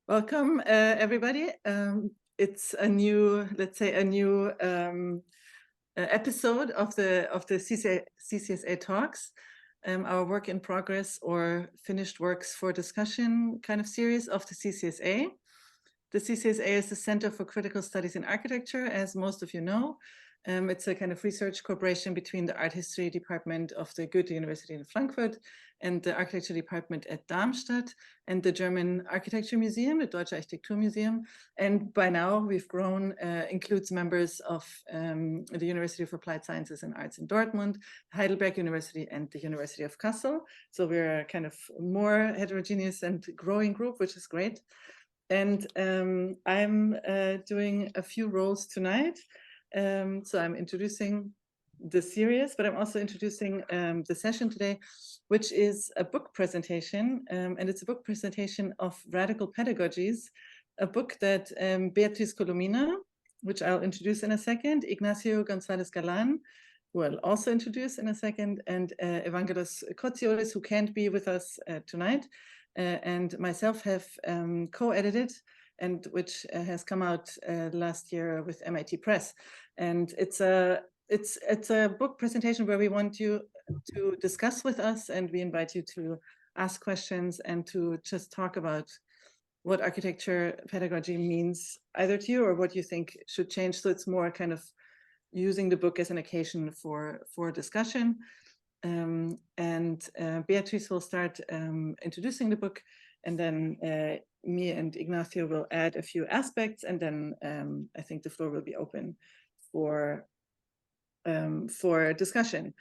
Welcome, everybody. It's a new, let's say, a new episode of the CCSA talks, our work in progress or finished works for discussion kind of series of the CCSA. The CCSA is the Center for Critical Studies in Architecture, as most of you know. It's a kind of research cooperation between the Art History Department of the Goethe University in Frankfurt and the Architecture Department at Darmstadt and the German Architecture Museum, the Deutsche Architekturmuseum. And by now we've grown, includes members of the University of Applied Sciences and Arts in Dortmund, Heidelberg University and the University of Kassel. So we're a kind of more heterogeneous and growing group, which is great. And I'm doing a few roles tonight. So I'm introducing the series, but I'm also introducing the session today, which is a book presentation. And it's a book presentation of Radical Pedagogies, a book that Beatriz Colomina, which I'll introduce in a second, Ignacio Galán, who I'll also introduce in a second, and Evangelos Kotsioris, who can't be with us tonight, and myself have co-edited, and which has come out last year with MIT Press. And it's a book presentation where we want you to discuss with us, and we invite you to ask questions and to just talk about what architecture pedagogy means either to you or what you think should change. So it's more kind of using the book as an occasion for discussion. And Beatriz will start introducing the book, and then me and Ignacio will add a few aspects, and then I think the floor will be open for discussion.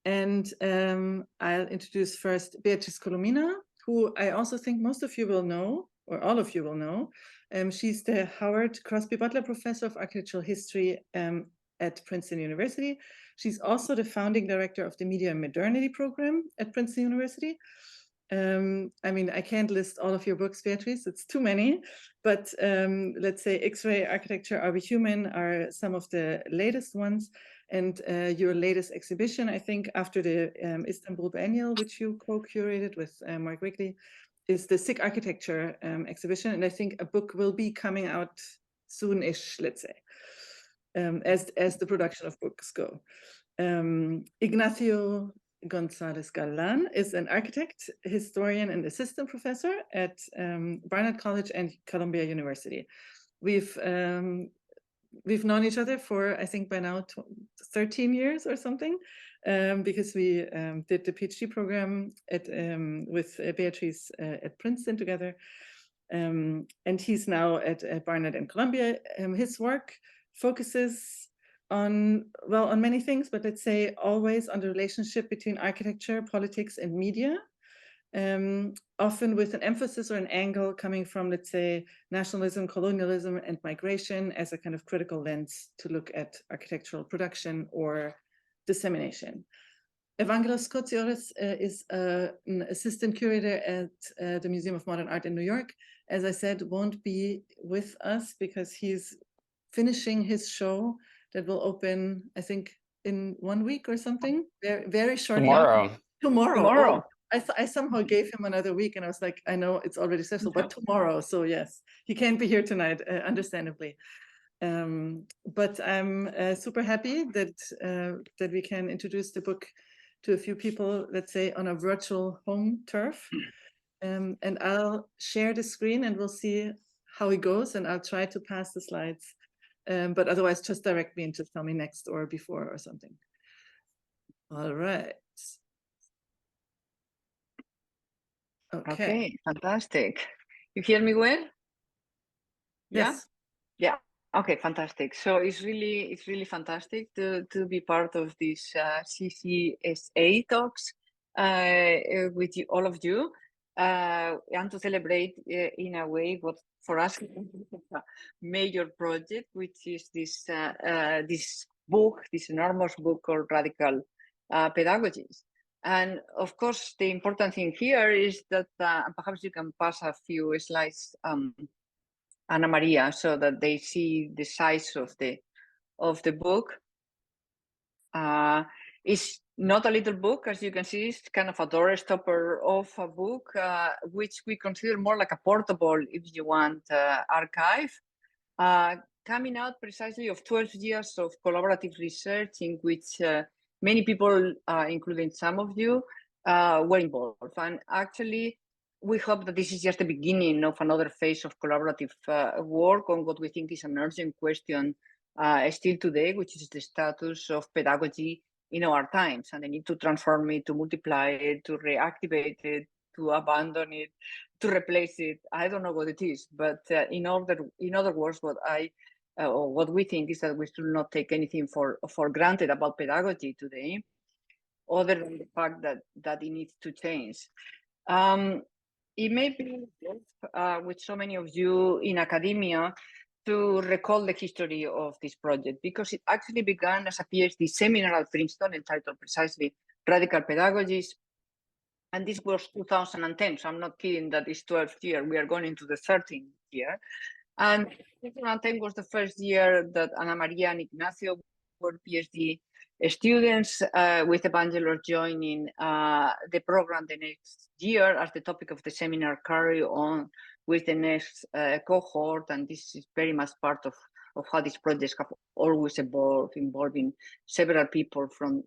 And I'll introduce first Beatriz Colomina, who I also think most of you will know, or all of you will know. She's the Howard Crosby Butler Professor of Architectural History at Princeton University. She's also the founding director of the Media and Modernity program at Princeton University. I mean, I can't list all of your books, Beatriz, it's too many, but let's say X-Ray Architecture, Are We Human are some of the latest ones. And your latest exhibition, I think, after the Istanbul Biennial, which you co-curated with Mark Wrigley, is the Sick Architecture exhibition. And I think a book will be coming out soon-ish, let's say, as the production of books go. Ignacio Galán is an architect, historian, and assistant professor at Barnard College and Columbia University. We've known each other for, I think by now, 13 years or something, because we did the PhD program with Beatriz at Princeton together. And he's now at Barnard and Columbia. His work focuses on many things, but let's say always on the relationship between architecture, politics, and media, often with an emphasis or an angle coming from, let's say, nationalism, colonialism, and migration as a kind of critical lens to look at architectural production or dissemination. Evangelos Kotsioris is an assistant curator at the Museum of Modern Art in New York. As I said, won't be with us because he's finishing his show that will open, I think, in 1 week or something, very, very shortly. Tomorrow. Oh, I somehow gave him another week, and I was like, I know it's already scheduled, but tomorrow. So yes, he can't be here tonight, understandably. But I'm super happy that we can introduce the book to a few people, let's say, on a virtual home turf. And I'll share the screen, and we'll see how it goes, and I'll try to pass the slides. But otherwise, just direct me and just tell me next or before or something. All right. Okay, fantastic. You hear me well? Yes. Yeah. Okay, fantastic. So it's really fantastic to be part of this CCSA talks with all of you, and to celebrate in a way what for us is a major project, which is this enormous book called Radical Pedagogies. And of course, the important thing here is that perhaps you can pass a few slides, Anna-Maria, so that they see the size of the book. It's not a little book, as you can see, it's kind of a door stopper of a book, which we consider more like a portable, if you want, archive, coming out precisely of 12 years of collaborative research in which many people, including some of you, were involved. And actually, we hope that this is just the beginning of another phase of collaborative work on what we think is an urgent question still today, which is the status of pedagogy in our times, and the need to transform it, to multiply it, to reactivate it, to abandon it, to replace it. I don't know what it is, but in other words, what we think is that we should not take anything for granted about pedagogy today, other than the fact that it needs to change. It may be with so many of you in academia to recall the history of this project, because it actually began as a PhD seminar at Princeton entitled precisely Radical Pedagogies. And this was 2010, so I'm not kidding that it's 12th year. We are going into the 13th year. And 2010 was the first year that Anna-Maria and Ignacio were PhD students, with Evangelos joining the program the next year as the topic of the seminar carry on with the next cohort. And this is very much part of how these projects have always evolved, involving several people from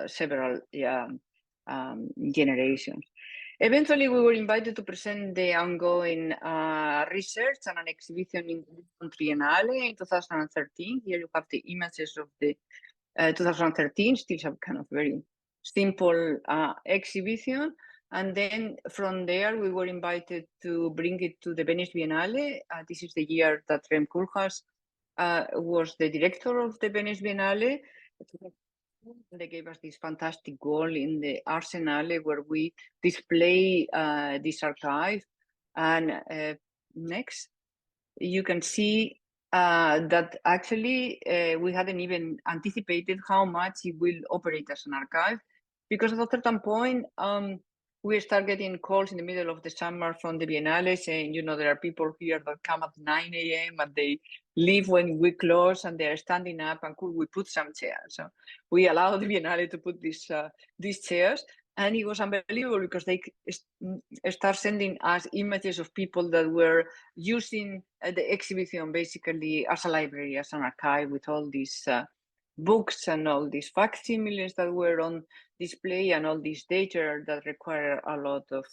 several generations. Eventually, we were invited to present the ongoing research and an exhibition in Triennale in 2013. Here you have the images of the 2013, still some kind of very simple exhibition. And then from there, we were invited to bring it to the Venice Biennale. This is the year that Rem Koolhaas was the director of the Venice Biennale. They gave us this fantastic goal in the Arsenale where we display this archive. And next, you can see that actually we hadn't even anticipated how much it will operate as an archive, because at a certain point, we start getting calls in the middle of the summer from the Biennale saying, you know, there are people here that come at 9 a.m. and they leave when we close and they're standing up, and could we put some chairs? So we allowed the Biennale to put these chairs, and it was unbelievable because they start sending us images of people that were using the exhibition basically as a library, as an archive, with all these books and all these facsimiles that were on display and all this data that require a lot of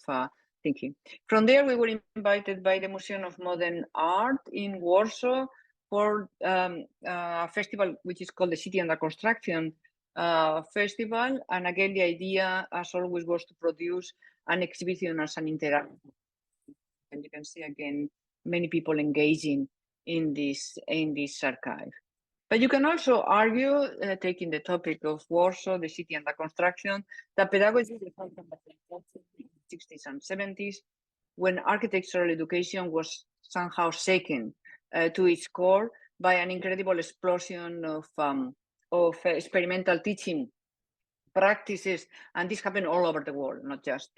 thinking. From there, we were invited by the Museum of Modern Art in Warsaw for a festival which is called the City Under Construction Festival. And again, the idea, as always, was to produce an exhibition as an interactive. And you can see again many people engaging in this archive. But you can also argue, taking the topic of Warsaw, the city under construction, that pedagogy developed in the 60s and 70s, when architectural education was somehow shaken to its core by an incredible explosion of experimental teaching practices. And this happened all over the world, not just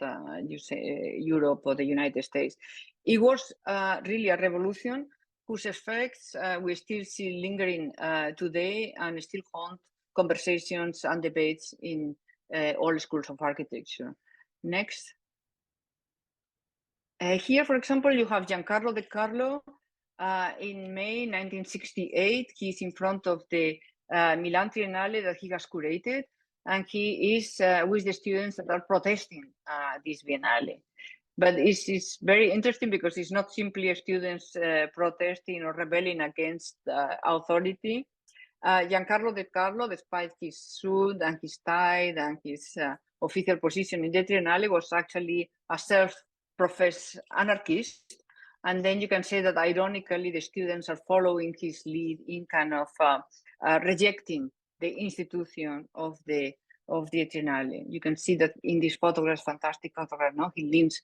you say Europe or the United States. It was really a revolution whose effects we still see lingering today and still haunt conversations and debates in all schools of architecture. Next. Here, for example, you have Giancarlo De Carlo in May 1968. He's in front of the Milan Triennale that he has curated, and he is with the students that are protesting this Biennale. But it's very interesting because it's not simply students protesting or rebelling against authority. Giancarlo De Carlo, despite his suit and his tie and his official position in the Triennale, was actually a self-professed anarchist. And then you can say that ironically, the students are following his lead in kind of rejecting the institution of the Triennale. You can see that in this photograph, fantastic photograph, no? He leans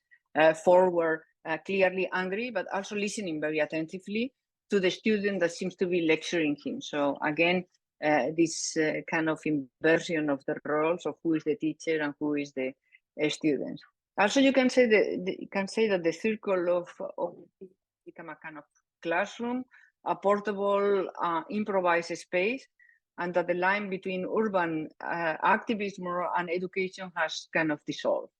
forward, clearly angry, but also listening very attentively to the student that seems to be lecturing him. So again, this kind of inversion of the roles of who is the teacher and who is the student. Also, you can say that the circle of become a kind of classroom, a portable, improvised space. and that the line between urban activism and education has kind of dissolved.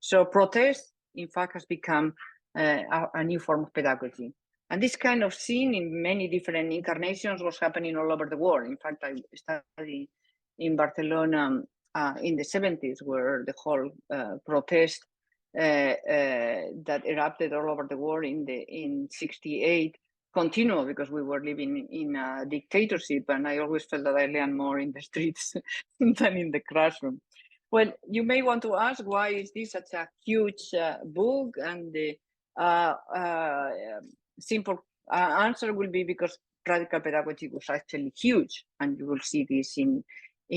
So protest, in fact, has become a new form of pedagogy. And this kind of scene in many different incarnations was happening all over the world. In fact, I studied in Barcelona in the 70s, where the whole protest that erupted all over the world in 68 continued, because we were living in a dictatorship, and I always felt that I learned more in the streets than in the classroom. Well, you may want to ask, why is this such a huge book? And the simple answer will be because radical pedagogy was actually huge, and you will see this in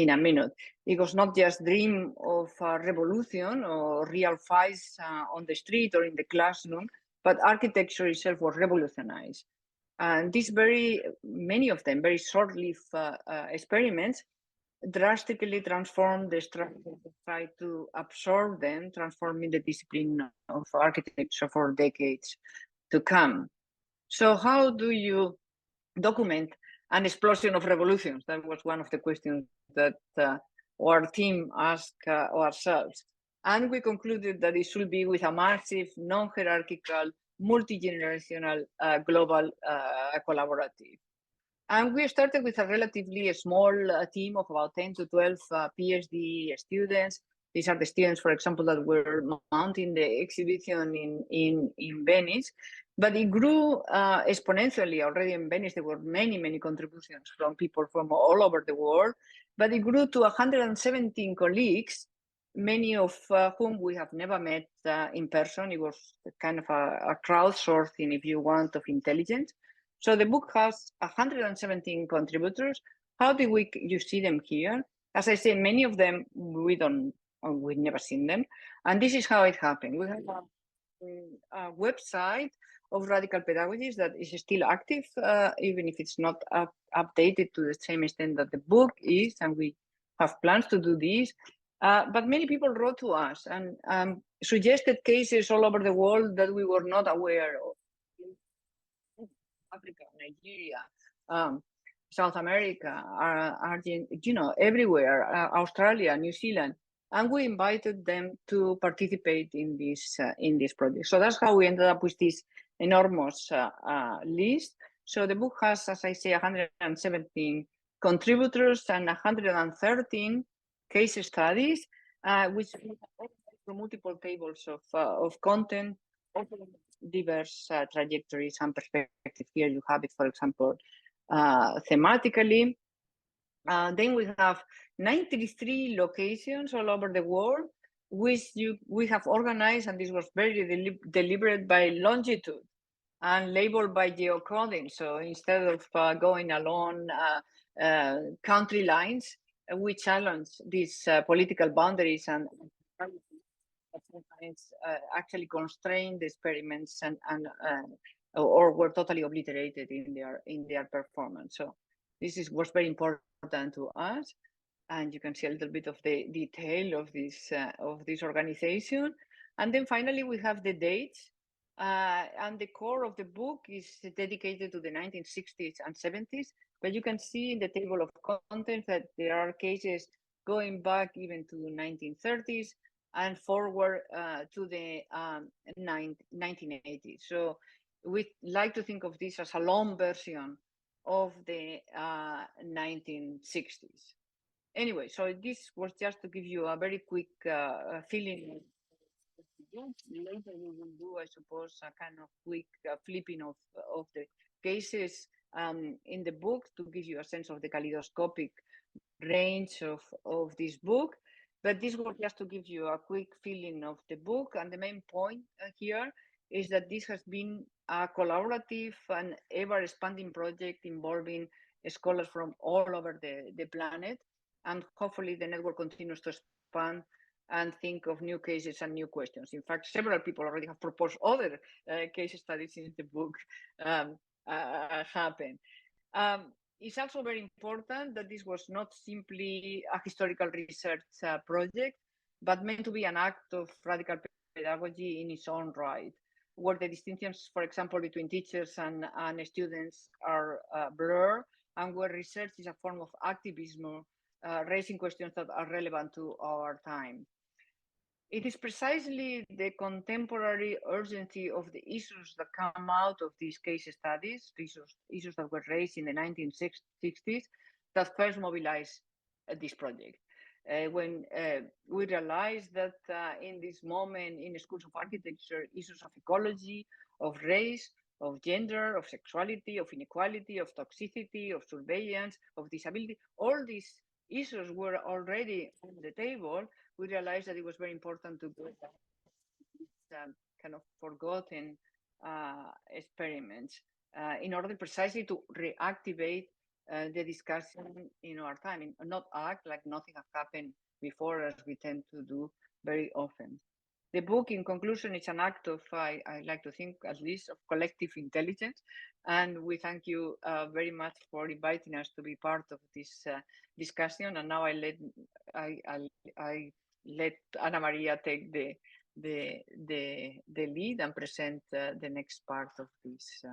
a minute. It was not just dream of a revolution or real fights on the street or in the classroom, but architecture itself was revolutionized. And these many of them, very short-lived experiments drastically transformed the structure to try to absorb them, transforming the discipline of architecture for decades to come. So how do you document an explosion of revolutions? That was one of the questions that our team asked ourselves. And we concluded that it should be with a massive, non-hierarchical, multi-generational, global collaborative. And we started with a relatively small team of about 10 to 12 PhD students. These are the students, for example, that were mounting the exhibition in Venice. But it grew exponentially. Already in Venice, there were many, many contributions from people from all over the world. But it grew to 117 colleagues, many of whom we have never met in person. It was kind of a crowdsourcing, if you want, of intelligence. So the book has 117 contributors. How do you see them here? As I say, many of them we've never seen them. And this is how it happened. We have a website of Radical Pedagogies that is still active, even if it's not updated to the same extent that the book is, and we have plans to do this. But many people wrote to us and suggested cases all over the world that we were not aware of. Africa, Nigeria, South America, Argentina, everywhere, Australia, New Zealand, and we invited them to participate in this project. So that's how we ended up with this enormous list. So the book has, as I say, 117 contributors and 113 case studies, which from multiple tables of content, diverse trajectories and perspectives. Here you have it, for example, thematically. Then we have 93 locations all over the world, which we have organized, and this was very deliberate, by longitude and labeled by geocoding. So instead of going along country lines, we challenge these political boundaries and sometimes actually constrain the experiments or were totally obliterated in their performance. So this was very important to us, and you can see a little bit of the detail of this organization. And then finally we have the dates, and the core of the book is dedicated to the 1960s and 70s. But you can see in the table of contents that there are cases going back even to 1930s. And forward to the 1980s. So we like to think of this as a long version of the 1960s. Anyway, so this was just to give you a very quick feeling. Later we will do, I suppose, a kind of quick flipping of the cases in the book to give you a sense of the kaleidoscopic range of this book. But this was just to give you a quick feeling of the book. And the main point here is that this has been a collaborative and ever-expanding project involving scholars from all over the planet. And hopefully the network continues to expand and think of new cases and new questions. In fact, several people already have proposed other case studies since the book happened. It's also very important that this was not simply a historical research project, but meant to be an act of radical pedagogy in its own right, where the distinctions, for example, between teachers and students are blurred, and where research is a form of activism, raising questions that are relevant to our time. It is precisely the contemporary urgency of the issues that come out of these case studies, issues that were raised in the 1960s, that first mobilized this project. When we realized that in this moment in schools of architecture, issues of ecology, of race, of gender, of sexuality, of inequality, of toxicity, of surveillance, of disability, all these issues were already on the table, we realized that it was very important to do these kind of forgotten experiments in order precisely to reactivate the discussion in our time, and not act like nothing has happened before, as we tend to do very often. The book, in conclusion, is an act of, I like to think, at least, of collective intelligence. And we thank you very much for inviting us to be part of this discussion. And now I let Anna-Maria take the lead and present the next part of this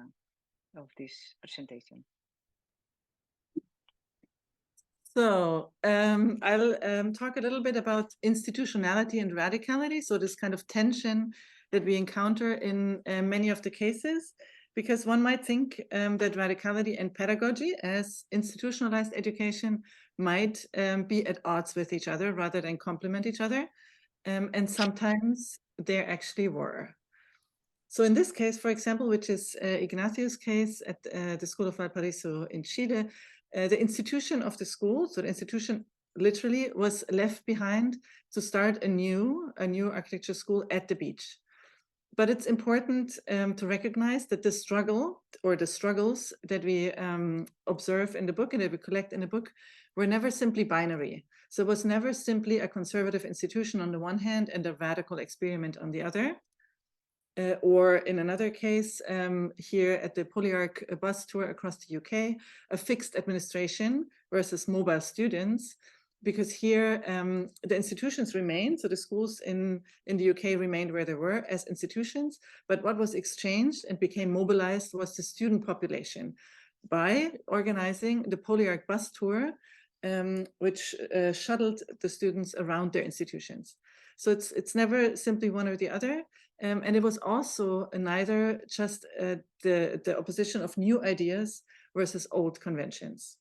presentation. So I'll talk a little bit about institutionality and radicality. So this kind of tension that we encounter in many of the cases, because one might think that radicality and pedagogy as institutionalized education might be at odds with each other rather than complement each other. And sometimes there actually were. So in this case, for example, which is Ignacio's case at the School of Valparaiso in Chile, the institution of the school, so the institution literally was left behind to start a new architecture school at the beach. But it's important to recognize that the struggle or the struggles that we observe in the book and that we collect in the book were never simply binary. So it was never simply a conservative institution on the one hand and a radical experiment on the other. Or in another case, here at the Polyarch bus tour across the UK, a fixed administration versus mobile students, because here the institutions remained, so the schools in the UK remained where they were as institutions, but what was exchanged and became mobilized was the student population by organizing the Polyarch bus tour, which shuttled the students around their institutions. So it's never simply one or the other. And it was also neither just the opposition of new ideas versus old conventions.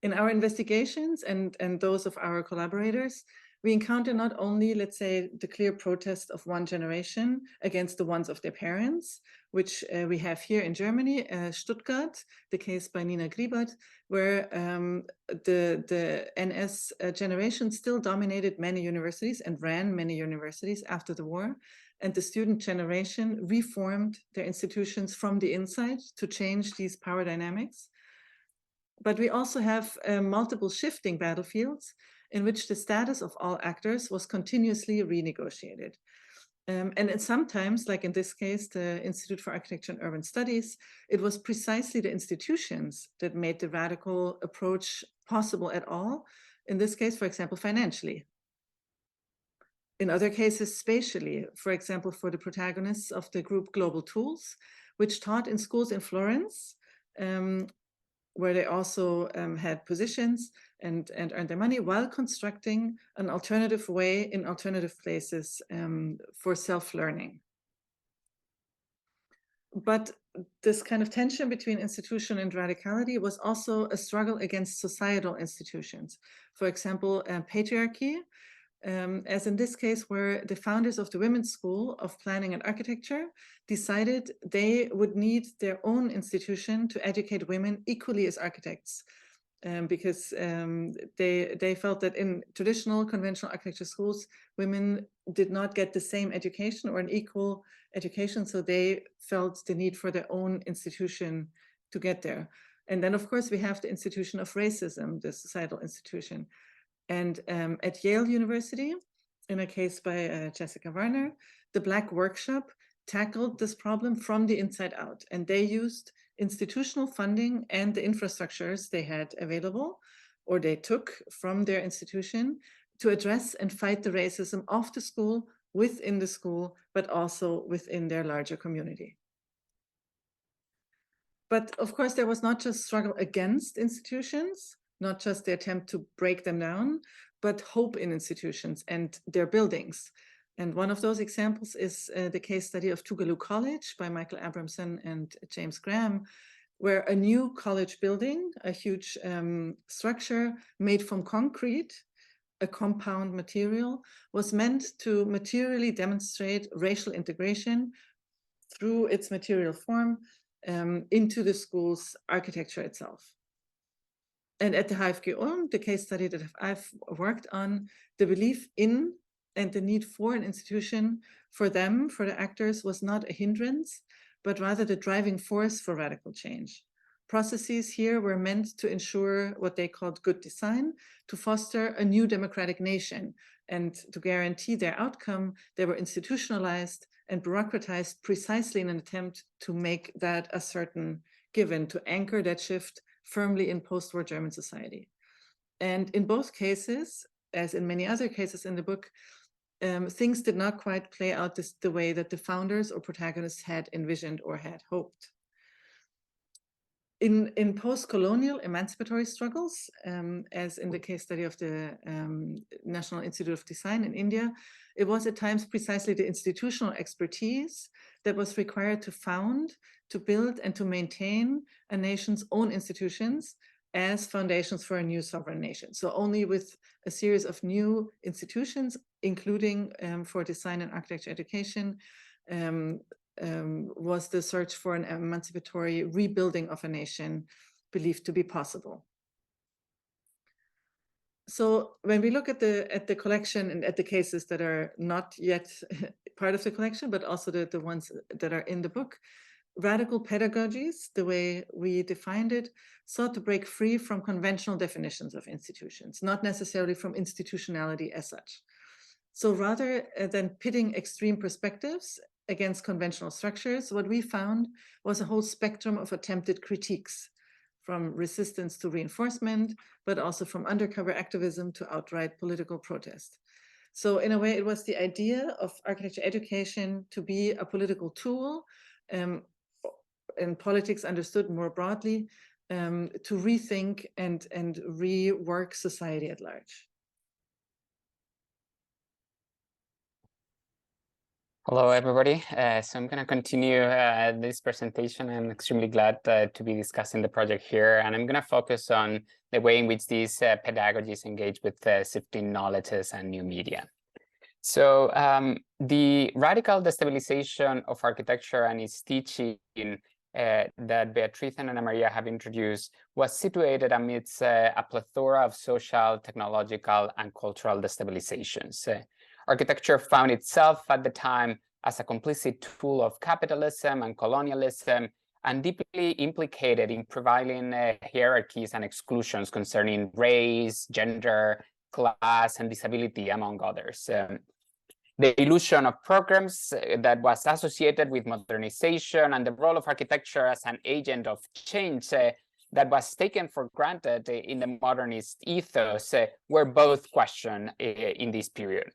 In our investigations and those of our collaborators, we encounter not only, let's say, the clear protest of one generation against the ones of their parents, which we have here in Germany, Stuttgart, the case by Nina Griebert, where the NS generation still dominated many universities and ran many universities after the war. And the student generation reformed their institutions from the inside to change these power dynamics. But we also have multiple shifting battlefields in which the status of all actors was continuously renegotiated. And sometimes, like in this case, the Institute for Architecture and Urban Studies, it was precisely the institutions that made the radical approach possible at all. In this case, for example, financially. In other cases, spatially, for example, for the protagonists of the group Global Tools, which taught in schools in Florence, where they also had positions and earned their money while constructing an alternative way in alternative places for self-learning. But this kind of tension between institution and radicality was also a struggle against societal institutions. For example, patriarchy, as in this case, where the founders of the Women's School of Planning and Architecture decided they would need their own institution to educate women equally as architects, because they felt that in traditional conventional architecture schools, women did not get the same education or an equal education, so they felt the need for their own institution to get there. And then, of course, we have the institution of racism, the societal institution. And at Yale University, in a case by Jessica Warner, the Black Workshop tackled this problem from the inside out. And they used institutional funding and the infrastructures they had available, or they took from their institution, to address and fight the racism of the school, within the school, but also within their larger community. But of course, there was not just struggle against institutions, not just the attempt to break them down, but hope in institutions and their buildings. And one of those examples is the case study of Tougaloo College by Michael Abramson and James Graham, where a new college building, a huge structure made from concrete, a compound material, was meant to materially demonstrate racial integration through its material form into the school's architecture itself. And at the HFG Ulm, the case study that I've worked on, the belief in and the need for an institution for them, for the actors, was not a hindrance, but rather the driving force for radical change. Processes here were meant to ensure what they called good design, to foster a new democratic nation, and to guarantee their outcome, they were institutionalized and bureaucratized precisely in an attempt to make that a certain given, to anchor that shift firmly in post-war German society. And in both cases, as in many other cases in the book, things did not quite play out the way that the founders or protagonists had envisioned or had hoped. In post-colonial emancipatory struggles, as in the case study of the National Institute of Design in India, it was at times precisely the institutional expertise that was required to found, to build, and to maintain a nation's own institutions as foundations for a new sovereign nation. So only with a series of new institutions, including for design and architecture education, was the search for an emancipatory rebuilding of a nation believed to be possible. So when we look at the collection and at the cases that are not yet part of the collection, but also the ones that are in the book, Radical Pedagogies, the way we defined it, sought to break free from conventional definitions of institutions, not necessarily from institutionality as such. So rather than pitting extreme perspectives against conventional structures, what we found was a whole spectrum of attempted critiques, from resistance to reinforcement, but also from undercover activism to outright political protest. So in a way, it was the idea of architecture education to be a political tool, and politics understood more broadly, to rethink and rework society at large. Hello, everybody. So I'm going to continue this presentation. I'm extremely glad to be discussing the project here, and I'm going to focus on the way in which these pedagogies engage with shifting knowledges and new media. So the radical destabilization of architecture and its teaching that Beatriz and Anna-Maria have introduced was situated amidst a plethora of social, technological, and cultural destabilizations. Architecture found itself at the time as a complicit tool of capitalism and colonialism, and deeply implicated in prevailing hierarchies and exclusions concerning race, gender, class, and disability, among others. The illusion of programs that was associated with modernization and the role of architecture as an agent of change that was taken for granted in the modernist ethos were both questioned in this period.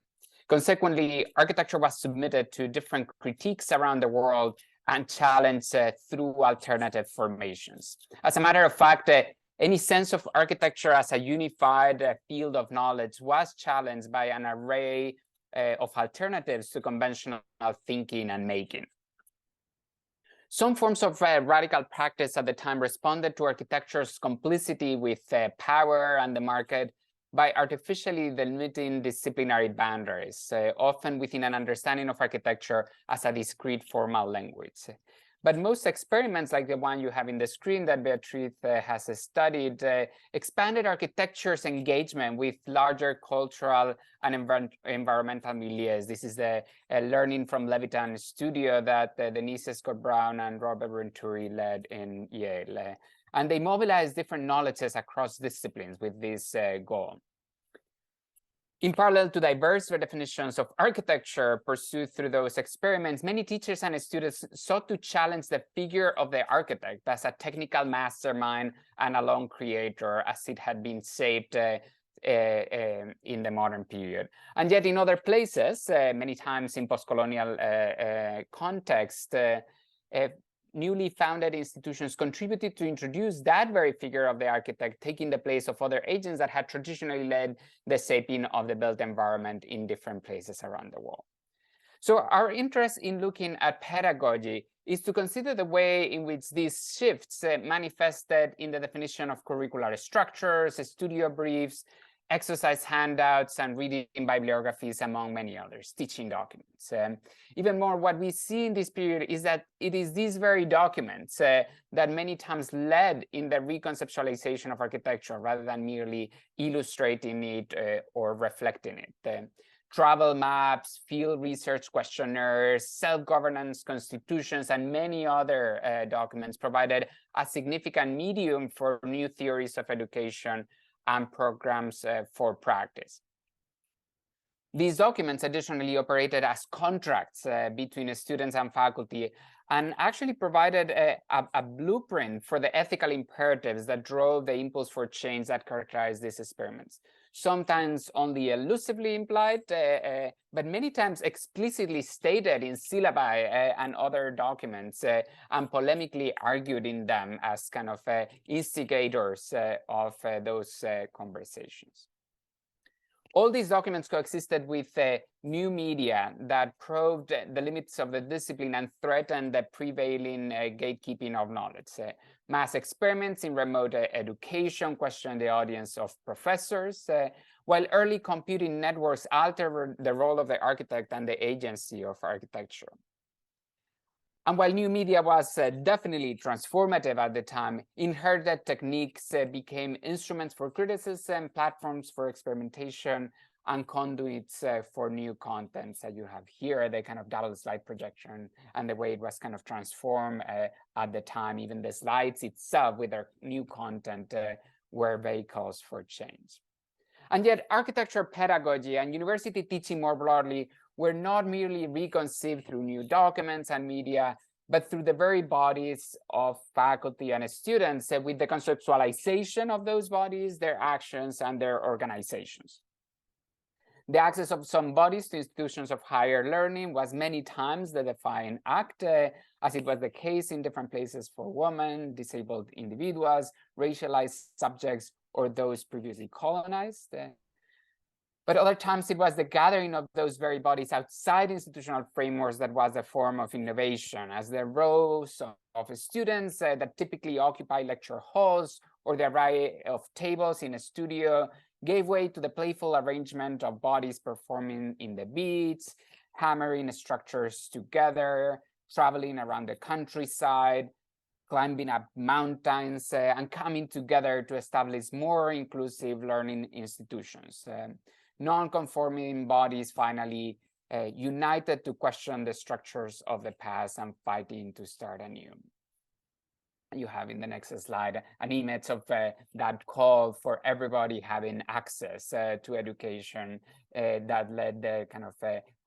Consequently, architecture was submitted to different critiques around the world and challenged through alternative formations. As a matter of fact, any sense of architecture as a unified field of knowledge was challenged by an array of alternatives to conventional thinking and making. Some forms of radical practice at the time responded to architecture's complicity with power and the market by artificially delimiting disciplinary boundaries, often within an understanding of architecture as a discrete formal language. But most experiments, like the one you have in the screen that Beatriz has studied, expanded architecture's engagement with larger cultural and environmental milieus. This is the Learning from Levitan studio that Denise Scott-Brown and Robert Venturi led in Yale. And they mobilize different knowledges across disciplines with this goal. In parallel to diverse redefinitions of architecture pursued through those experiments, many teachers and students sought to challenge the figure of the architect as a technical mastermind and a lone creator, as it had been shaped in the modern period. And yet in other places, many times in post-colonial context, newly founded institutions contributed to introduce that very figure of the architect, taking the place of other agents that had traditionally led the shaping of the built environment in different places around the world. So our interest in looking at pedagogy is to consider the way in which these shifts manifested in the definition of curricular structures, studio briefs, exercise handouts, and reading bibliographies, among many others, teaching documents. Even more, what we see in this period is that it is these very documents that many times led in the reconceptualization of architecture rather than merely illustrating it or reflecting it. Travel maps, field research questionnaires, self-governance constitutions, and many other documents provided a significant medium for new theories of education and programs for practice. These documents additionally operated as contracts between students and faculty, and actually provided a blueprint for the ethical imperatives that drove the impulse for change that characterized these experiments. Sometimes only elusively implied, but many times explicitly stated in syllabi and other documents, and polemically argued in them as kind of instigators of those conversations. All these documents coexisted with new media that probed the limits of the discipline and threatened the prevailing gatekeeping of knowledge. Mass experiments in remote education questioned the audience of professors, while early computing networks altered the role of the architect and the agency of architecture. And while new media was definitely transformative at the time, inherited techniques became instruments for criticism, platforms for experimentation, and conduits for new contents that you have here, the kind of double slide projection and the way it was kind of transformed at the time. Even the slides itself with their new content were vehicles for change. And yet architecture pedagogy and university teaching more broadly were not merely reconceived through new documents and media, but through the very bodies of faculty and students, with the conceptualization of those bodies, their actions, and their organizations. The access of some bodies to institutions of higher learning was many times the defining act, as it was the case in different places for women, disabled individuals, racialized subjects, or those previously colonized. But other times it was the gathering of those very bodies outside institutional frameworks that was a form of innovation, as the rows of students that typically occupy lecture halls or the array of tables in a studio gave way to the playful arrangement of bodies performing in the beats, hammering structures together, traveling around the countryside, climbing up mountains, and coming together to establish more inclusive learning institutions. Non-conforming bodies finally united to question the structures of the past and fighting to start anew. You have in the next slide an image of that call for everybody having access to education that led the kind of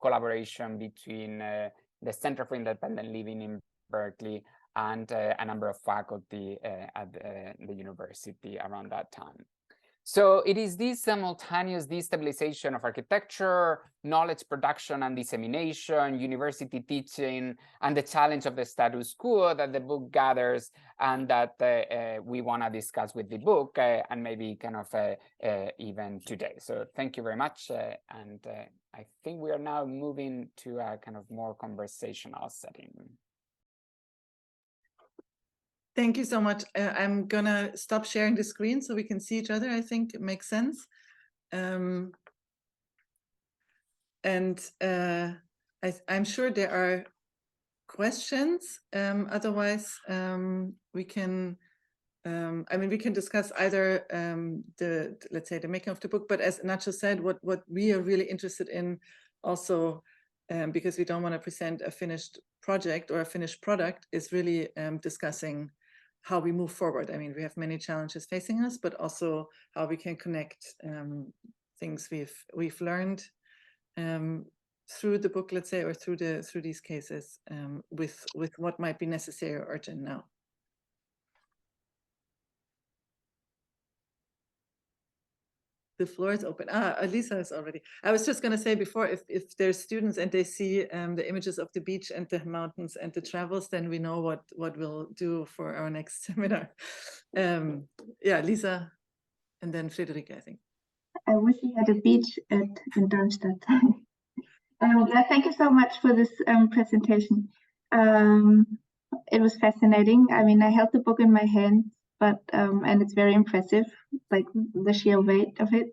collaboration between the Center for Independent Living in Berkeley and a number of faculty at the university around that time. So it is this simultaneous destabilization of architecture, knowledge production and dissemination, university teaching, and the challenge of the status quo that the book gathers, and that we want to discuss with the book and maybe kind of even today. So thank you very much. And I think we are now moving to a kind of more conversational setting. Thank you so much. I'm gonna stop sharing the screen so we can see each other. I think it makes sense. I'm sure there are questions. Otherwise, we can. I mean, we can discuss either let's say the making of the book, but as Nacho said, what we are really interested in also, because we don't want to present a finished project or a finished product, is really discussing how we move forward. I mean, we have many challenges facing us, but also how we can connect things we've learned through the book, let's say, or through these cases with what might be necessary or urgent now. The floor is open. Lisa is already. I was just going to say before, if there's students and they see the images of the beach and the mountains and the travels, then we know what we'll do for our next seminar. Yeah, Lisa, and then Frederike, I think. I wish we had a beach in Darmstadt. Yeah, thank you so much for this presentation. It was fascinating. I mean, I held the book in my hand, but and it's very impressive, like the sheer weight of it.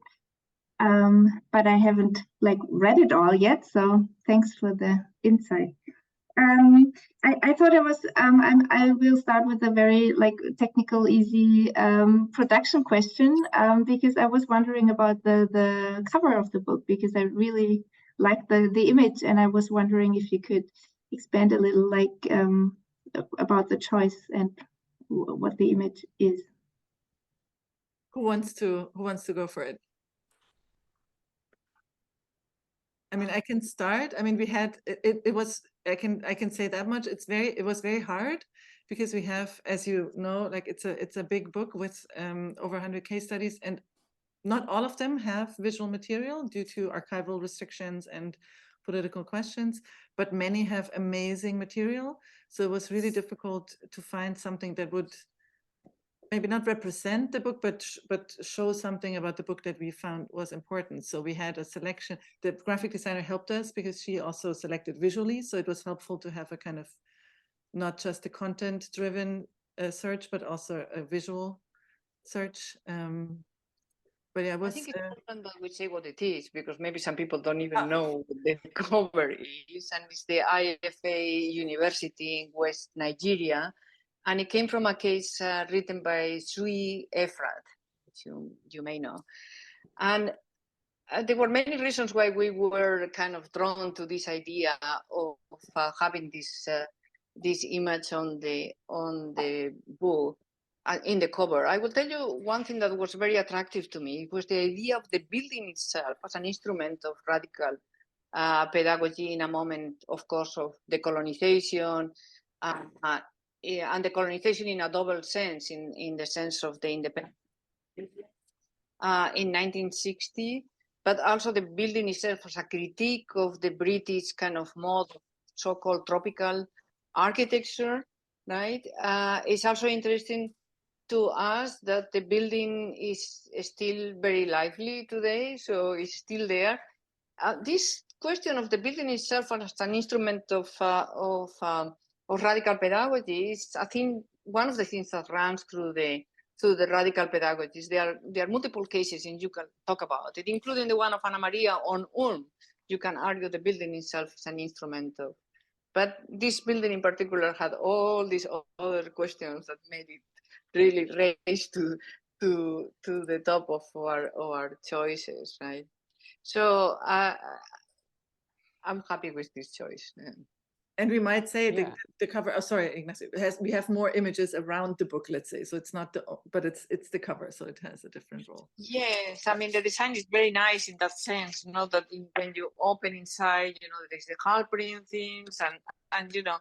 But I haven't like read it all yet, so thanks for the insight. I thought I will start with a very like technical, easy production question, because I was wondering about the cover of the book, because I really like the image, and I was wondering if you could expand a little like about the choice and what the image is. Who wants to go for it? I mean, I can start. I mean, we had it was I can say that much. It was very hard because we have, as you know, like it's a big book with over 100 case studies, and not all of them have visual material due to archival restrictions and political questions, but many have amazing material. So it was really difficult to find something that would maybe not represent the book, but show something about the book that we found was important. So we had a selection. The graphic designer helped us because she also selected visually. So it was helpful to have a kind of not just a content-driven search, but also a visual search. But yeah, I think it's important that we say what it is, because maybe some people don't even know what the cover is, and it's the IFA University in West Nigeria. And it came from a case written by Sui Efrat, which you may know. And there were many reasons why we were kind of drawn to this idea of having this image on the book, in the cover. I will tell you one thing that was very attractive to me. It was the idea of the building itself as an instrument of radical pedagogy in a moment, of course, of decolonization, and the colonization in a double sense, in the sense of the independence in 1960, but also the building itself as a critique of the British kind of mode of so-called tropical architecture, right? It's also interesting to us that the building is still very lively today, so it's still there. This question of the building itself as an instrument of radical pedagogy is, I think, one of the things that runs through the radical pedagogies. There are multiple cases, and you can talk about it, including the one of Anna-Maria on Ulm. You can argue the building itself as an instrument of, but this building in particular had all these other questions that made it really raise to the top of our choices, right? So I'm happy with this choice. And we might say the cover. Oh, sorry, Ignacio. We have more images around the book, let's say. So it's not but it's the cover, so it has a different role. Yes, I mean the design is very nice in that sense. You know that when you open inside, you know there's the halberd things, and you know,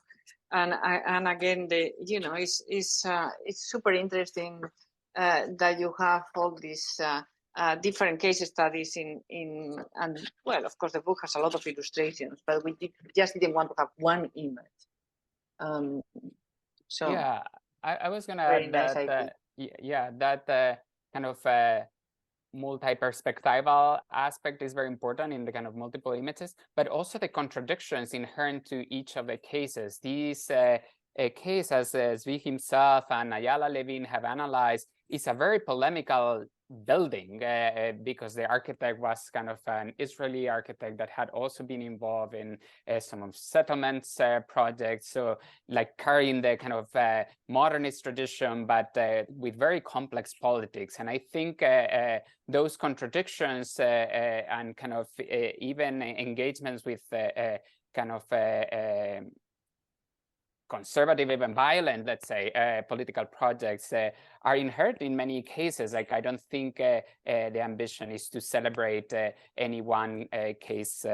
and again it's super interesting that you have all these different case studies and well, of course the book has a lot of illustrations, but we just didn't want to have one image. So yeah, I was gonna add that that kind of multi-perspectival aspect is very important in the kind of multiple images, but also the contradictions inherent to each of the cases. These case, as Zvi himself and Ayala Levin have analyzed, is a very polemical building because the architect was kind of an Israeli architect that had also been involved in some of settlements projects, so like carrying the kind of modernist tradition, but with very complex politics. And I think those contradictions and kind of even engagements with kind of conservative, even violent, let's say, political projects are inherent in many cases. Like, I don't think the ambition is to celebrate any one case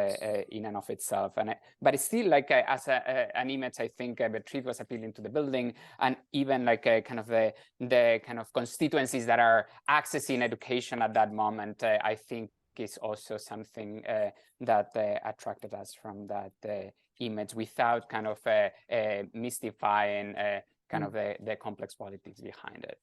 in and of itself. But it's still like as an image, I think Beatriz was appealing to the building, and even like kind of the kind of constituencies that are accessing education at that moment, I think is also something that attracted us from that image, without kind of mystifying kind of the complex politics behind it.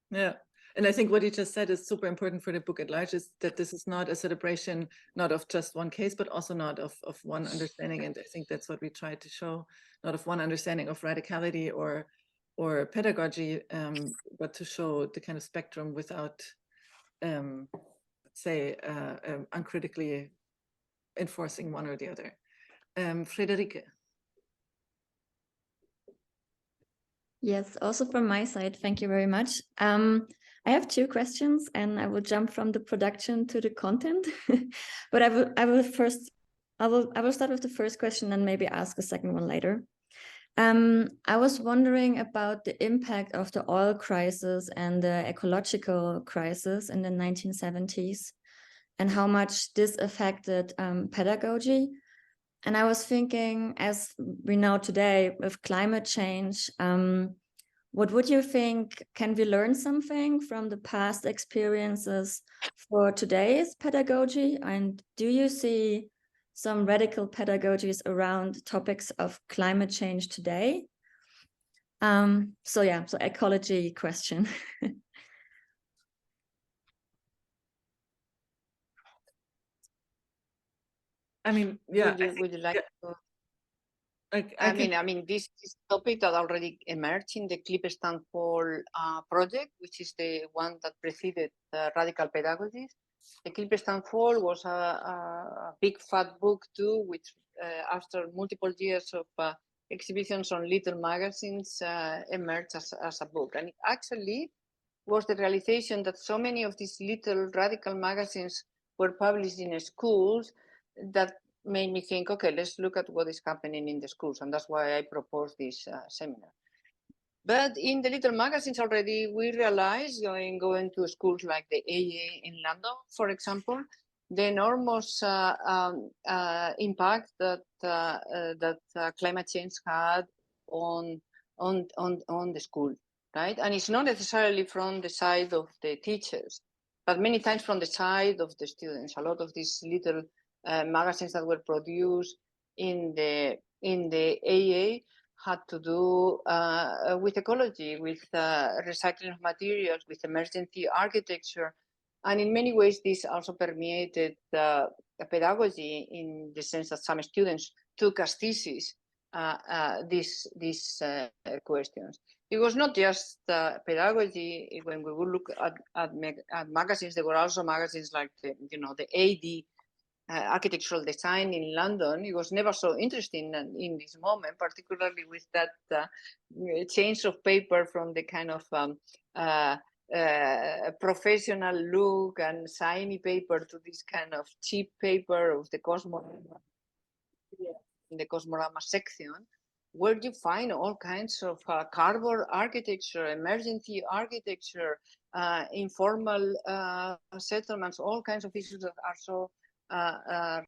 Yeah, and I think what you just said is super important for the book at large, is that this is not a celebration, not of just one case, but also not of one understanding. And I think that's what we tried to show, not of one understanding of radicality or pedagogy, but to show the kind of spectrum without, say, uncritically enforcing one or the other. Frederike. Yes, also from my side, thank you very much. I have two questions, and I will jump from the production to the content. But I will start with the first question and maybe ask a second one later. I was wondering about the impact of the oil crisis and the ecological crisis in the 1970s, and how much this affected pedagogy. And I was thinking, as we know today with climate change, what would you think, can we learn something from the past experiences for today's pedagogy? And do you see some radical pedagogies around topics of climate change today? So ecology question. I mean, yeah. Would you like to? I mean, this is a topic that already emerged in the Clip-Stand Fall project, which is the one that preceded Radical Pedagogies. The Clip-Stand Fall was a big fat book too, which after multiple years of exhibitions on little magazines emerged as a book. And it actually was the realization that so many of these little radical magazines were published in schools that made me think, okay, let's look at what is happening in the schools. And that's why I proposed this seminar. But in the little magazines already, we realized going to schools like the AA in London, for example, the enormous impact that climate change had on the school, right? And it's not necessarily from the side of the teachers, but many times from the side of the students. A lot of these little magazines that were produced in the AA had to do with ecology, with recycling of materials, with emergency architecture. And in many ways, this also permeated pedagogy in the sense that some students took as thesis these questions. It was not just pedagogy. When we would look at magazines, there were also magazines like the AD, architectural design in London. It was never so interesting in this moment, particularly with that change of paper from the kind of professional look and shiny paper to this kind of cheap paper of the Cosmorama, in the Cosmorama section, where you find all kinds of cardboard architecture, emergency architecture, informal settlements, all kinds of issues that are so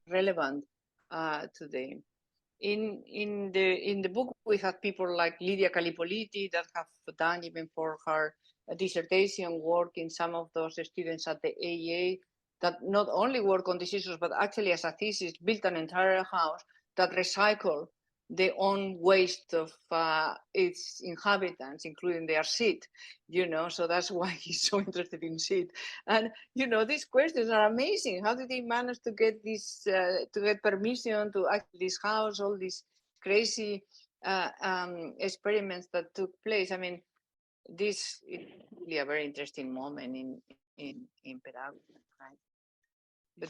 relevant today. In the book, we had people like Lydia Kalipoliti that have done, even for her dissertation work, in some of those students at the AA, that not only work on these issues, but actually as a thesis built an entire house that recycle their own waste of its inhabitants, including their seat, so that's why he's so interested in seat. And, these questions are amazing. How did they manage to get this, to get permission to act this house, all these crazy experiments that took place? I mean, this is really a very interesting moment in pedagogy, right? But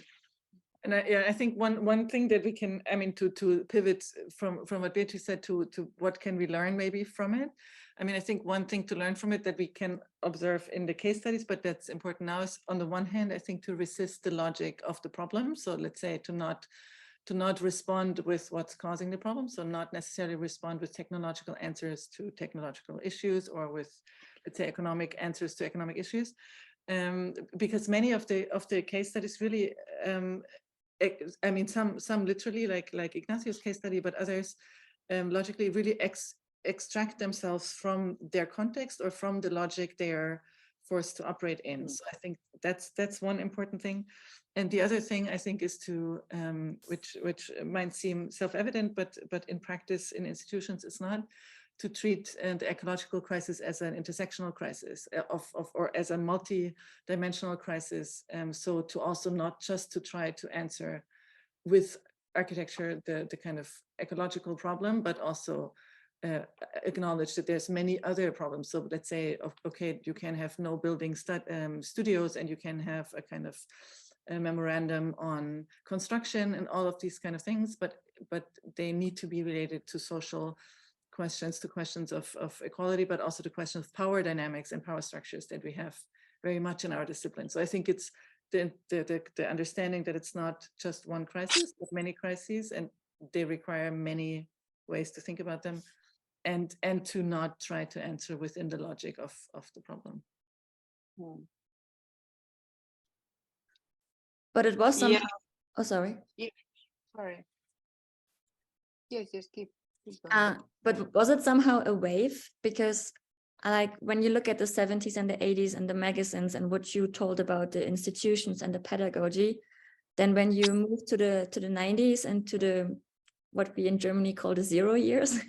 and I think one thing that we can, to pivot from what Beatriz said to what can we learn maybe from it. I think one thing to learn from it that we can observe in the case studies, but that's important now, is on the one hand, I think to resist the logic of the problem. So let's say to not not respond with what's causing the problem. So not necessarily respond with technological answers to technological issues, or with, let's say, economic answers to economic issues. Because many of the case studies really, I mean, some literally like Ignacio's case study, but others logically really extract themselves from their context or from the logic they are forced to operate in. So I think that's one important thing. And the other thing I think is to, which might seem self-evident, but in practice in institutions it's not, to treat the ecological crisis as an intersectional crisis or as a multi-dimensional crisis. So to also not just to try to answer with architecture the kind of ecological problem, but also acknowledge that there's many other problems. So let's say, okay, you can have no building studios, and you can have a kind of a memorandum on construction and all of these kind of things, but they need to be related to social questions, to questions of equality, but also the question of power dynamics and power structures that we have very much in our discipline. So I think it's the understanding that it's not just one crisis, but many crises, and they require many ways to think about them, and to not try to answer within the logic of the problem. But it was somehow, oh, sorry. Yeah, sorry. Yes, keep but was it somehow a wave? Because like when you look at the 70s and the 80s and the magazines and what you told about the institutions and the pedagogy, then when you move to the 90s and to the what we in Germany call the 0 years,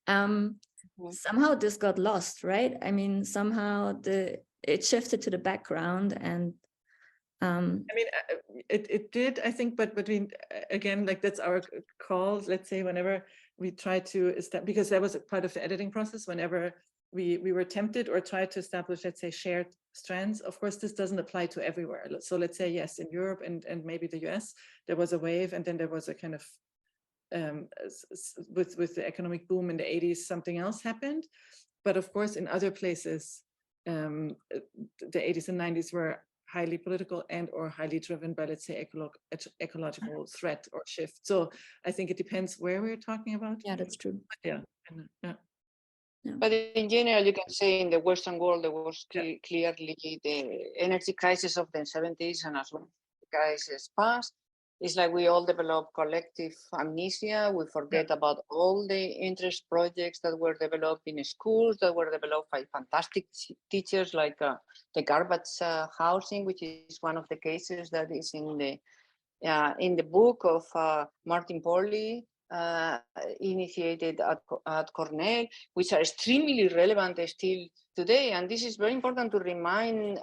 somehow this got lost, right? I mean, somehow it shifted to the background, and I mean, it did, I think, but between, again, like that's our calls, let's say, whenever we try to establish, because that was a part of the editing process, whenever we were tempted or tried to establish, let's say, shared strands. Of course, this doesn't apply to everywhere. So let's say, yes, in Europe and maybe the US, there was a wave, and then there was a kind of, with the economic boom in the 80s, something else happened. But of course, in other places, the 80s and 90s were highly political and or highly driven by, let's say, ecological threat or shift. So I think it depends where we're talking about. yeah, that's true. Yeah. But in general, you can say in the Western world, there was clearly the energy crisis of the 70s, and as well the crisis passed. It's like we all develop collective amnesia. We forget about all the interest projects that were developed in schools, that were developed by fantastic teachers, like the garbage housing, which is one of the cases that is in the book of Martin Pauly, initiated at Cornell, which are extremely relevant still today. And this is very important to remind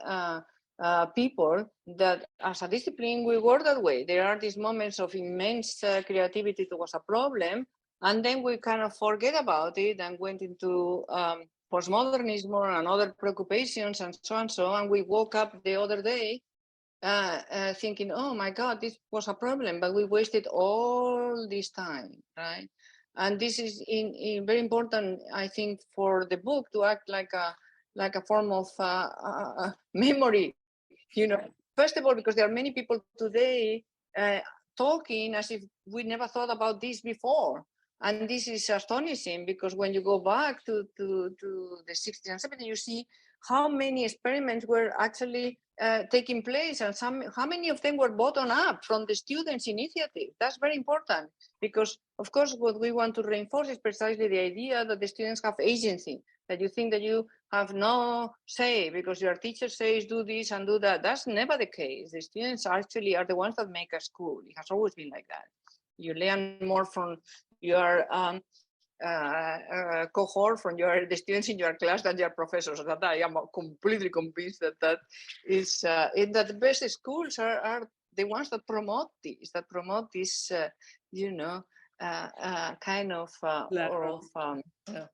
people that as a discipline, we work that way. There are these moments of immense creativity towards a problem, and then we kind of forget about it and went into postmodernism and other preoccupations and so on. And we woke up the other day thinking, oh my God, this was a problem, but we wasted all this time, right? And this is in very important, I think, for the book to act like a form of memory. You know, first of all, because there are many people today talking as if we never thought about this before. And this is astonishing, because when you go back to the 60s and 70s, you see how many experiments were actually taking place, and how many of them were bottom up from the students' initiative. That's very important, because of course what we want to reinforce is precisely the idea that the students have agency, that you think that you have no say because your teacher says do this and do that. That's never the case. The students actually are the ones that make a school. It has always been like that. You learn more from your cohort, from the students in your class, than your professors. That I am completely convinced that is that the best schools are the ones that promote this, kind of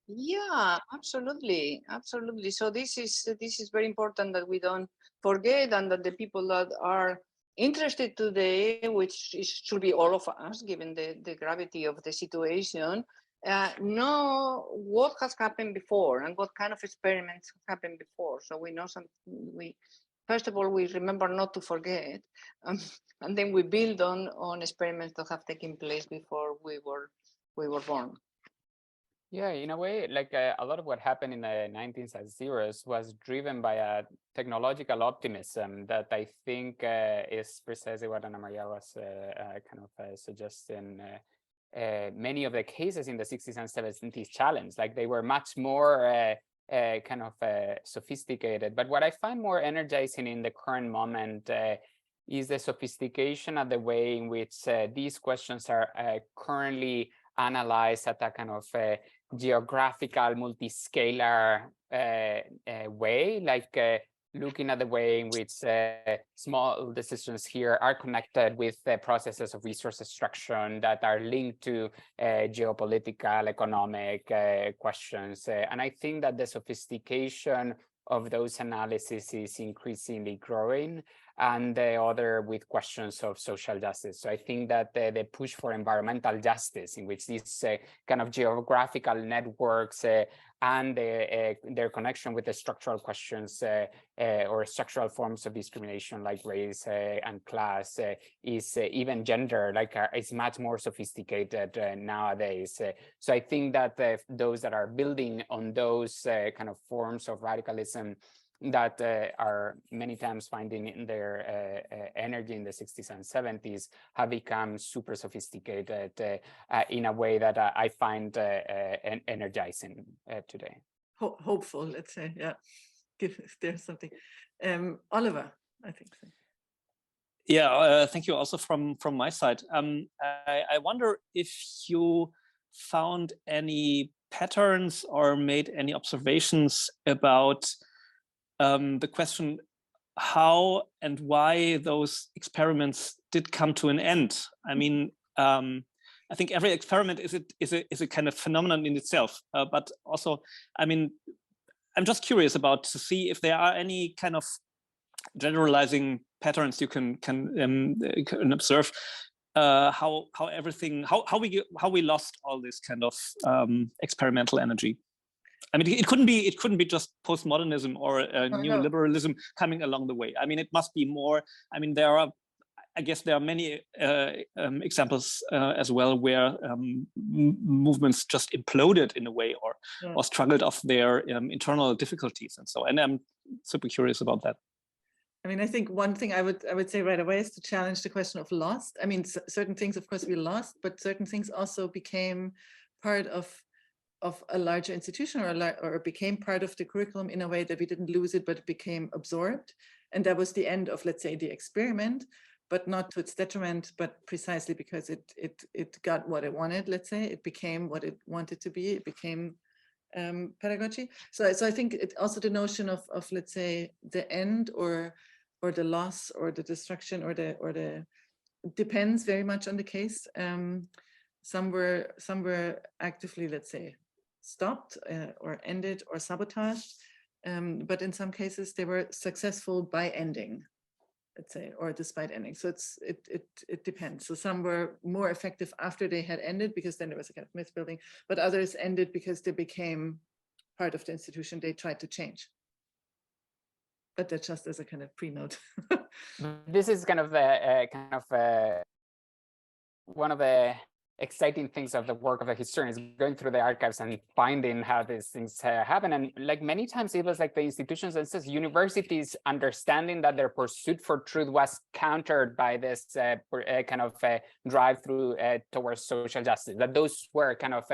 yeah, absolutely. So this is very important that we don't forget, and that the people that are interested today, which should be all of us, given the gravity of the situation, know what has happened before and what kind of experiments happened before. So we know first of all, we remember not to forget, and then we build on experiments that have taken place before we were born. Yeah, in a way, like a lot of what happened in the 1900s was driven by a technological optimism that I think is precisely what Anna-Maria was suggesting. Many of the cases in the 60s and 70s challenged, like they were much more sophisticated. But what I find more energizing in the current moment is the sophistication of the way in which these questions are currently analyzed at a kind of geographical, multiscalar way, like looking at the way in which small decisions here are connected with the processes of resource extraction that are linked to geopolitical, economic questions. And I think that the sophistication of those analyses is increasingly growing, and the other with questions of social justice. So I think that the push for environmental justice, in which these kind of geographical networks and their connection with the structural questions or structural forms of discrimination like race and class is even gender, like is much more sophisticated nowadays. So I think that those that are building on those kind of forms of radicalism that are many times finding in their energy in the 60s and 70s have become super sophisticated in a way that I find energizing today. Hopeful, let's say, yeah. If there's something. Oliver, I think so. Yeah, thank you also from my side. I wonder if you found any patterns or made any observations about the question how and why those experiments did come to an end. I mean, I think every experiment is a kind of phenomenon in itself, but also, I mean, I'm just curious about to see if there are any kind of generalizing patterns you can observe. How we lost all this kind of experimental energy. I mean, it couldn't be just postmodernism or neoliberalism coming along the way. I mean, it must be more. I mean, I guess there are many examples as well where movements just imploded in a way or struggled off their internal difficulties and so. And I'm super curious about that. I mean, I think one thing I would say right away is to challenge the question of lost. I mean, certain things, of course, we lost, but certain things also became part of a larger institution or became part of the curriculum in a way that we didn't lose it, but it became absorbed. And that was the end of, let's say, the experiment, but not to its detriment, but precisely because it got what it wanted, let's say. It became what it wanted to be. It became pedagogy. So I think it also the notion of let's say the end or the loss or the destruction or the depends very much on the case. Some were actively, let's say, stopped or ended or sabotaged, but in some cases they were successful by ending, let's say, or despite ending. So it depends. So some were more effective after they had ended because then there was a kind of myth building, but others ended because they became part of the institution they tried to change. But that's just as a kind of pre-note. This is kind of one of the exciting things of the work of a historian is going through the archives and finding how these things happen. And like many times it was like the institutions and says universities understanding that their pursuit for truth was countered by this kind of drive through towards social justice, that those were kind of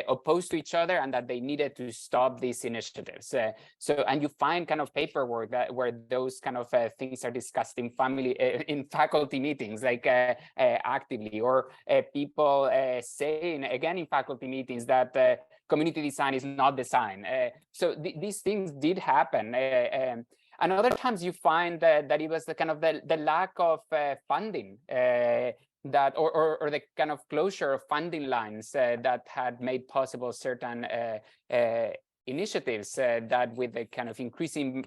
opposed to each other and that they needed to stop these initiatives. And you find kind of paperwork where those kind of things are discussed in faculty meetings, like actively, or people saying again in faculty meetings that community design is not design. So these things did happen. And other times you find that it was the kind of the lack of funding that or the kind of closure of funding lines that had made possible certain initiatives that with the kind of increasing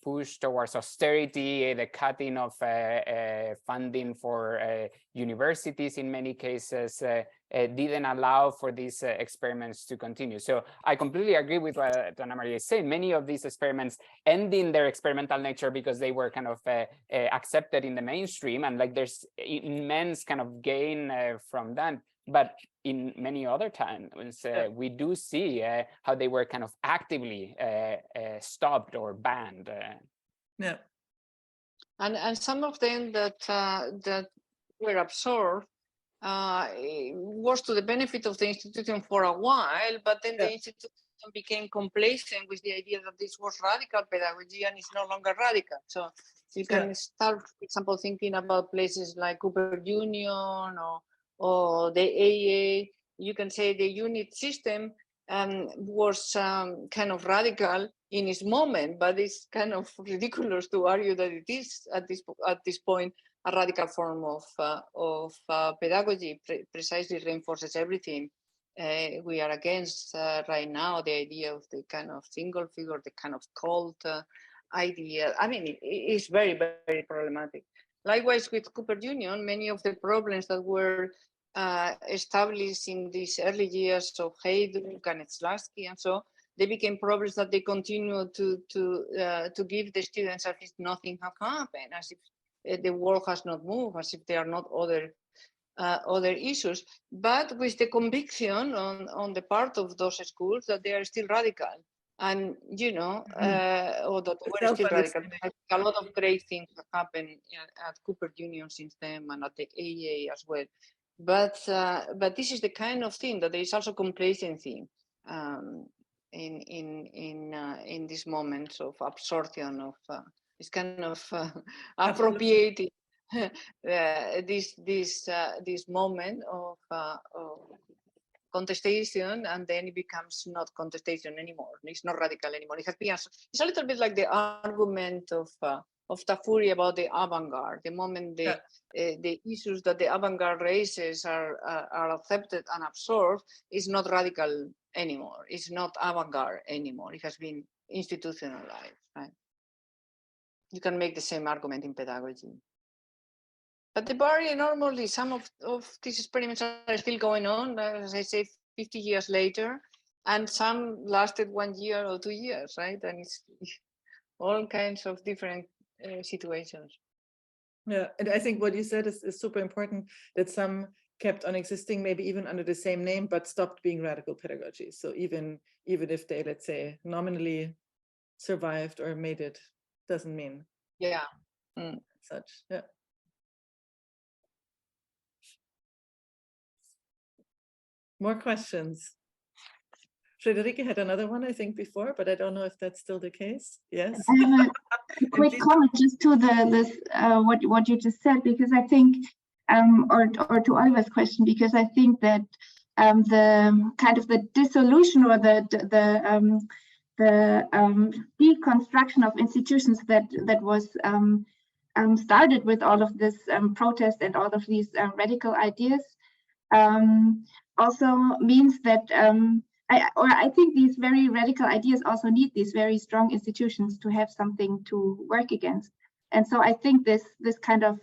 push towards austerity, the cutting of funding for universities in many cases, didn't allow for these experiments to continue. So I completely agree with what Anna-Maria is saying. Many of these experiments end in their experimental nature because they were kind of accepted in the mainstream, and like there's immense kind of gain from that. But in many other times, we do see how they were kind of actively stopped or banned. Yeah. And some of them that that were absorbed was to the benefit of the institution for a while, but then the institution became complacent with the idea that this was radical pedagogy and it's no longer radical. So you can start, for example, thinking about places like Cooper Union or the AA. You can say the unit system was kind of radical in its moment, but it's kind of ridiculous to argue that it is at this point a radical form of pedagogy. Precisely reinforces everything we are against right now, the idea of the kind of single figure, the kind of cult idea. I mean, it's very, very problematic. Likewise, with Cooper Union, many of the problems that were established in these early years of Hayduk and Slatsky and so, they became problems that they continue to give the students as if nothing have happened, as if the world has not moved, as if there are not other issues, but with the conviction on the part of those schools that they are still radical. And, you know, or that we're still radical. A lot of great things have happened at Cooper Union since then and at the AA as well. But this is the kind of thing that there is also complacency in these moments of absorption of this kind of appropriating this moment of contestation, and then it becomes not contestation anymore. It's not radical anymore. It has been. It's a little bit like the argument of Tafuri about the avant-garde. The moment the issues that the avant-garde raises are accepted and absorbed, is not radical anymore. It's not avant-garde anymore. It has been institutionalized. Right? You can make the same argument in pedagogy. But the barrier, normally, some of these experiments are still going on, as I say, 50 years later, and some lasted 1 year or 2 years, right? And it's all kinds of different situations. Yeah, and I think what you said is super important, that some kept on existing, maybe even under the same name, but stopped being radical pedagogy. So even if they, let's say, nominally survived or made it, doesn't mean such. Yeah. More questions? Frederike had another one, I think, before, but I don't know if that's still the case. Yes. I have a quick comment just to what you just said, because I think, or to Oliver's question, because I think that the kind of the dissolution or the deconstruction of institutions that was started with all of this protest and all of these radical ideas also means that I think these very radical ideas also need these very strong institutions to have something to work against. And so I think this kind of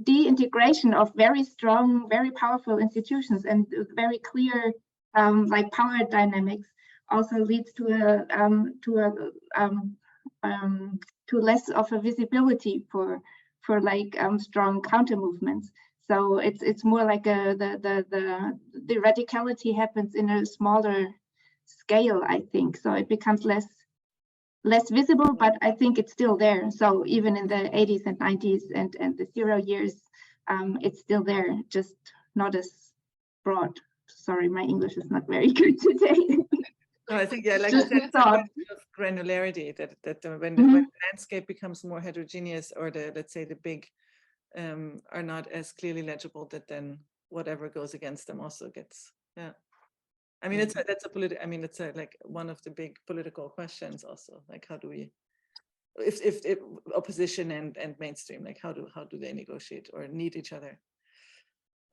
de-integration of very strong, very powerful institutions and very clear like power dynamics also leads to less of a visibility for like strong counter movements. So it's more like the radicality happens in a smaller scale, I think. So it becomes less visible, but I think it's still there. So even in the 80s and 90s and the 0 years, it's still there, just not as broad. Sorry, my English is not very good today. No, I think like you said, of granularity that when the landscape becomes more heterogeneous, or let's say the big are not as clearly legible, that then whatever goes against them also gets. I mean, it's like one of the big political questions also, like how do we, if opposition and mainstream, like how do they negotiate or need each other?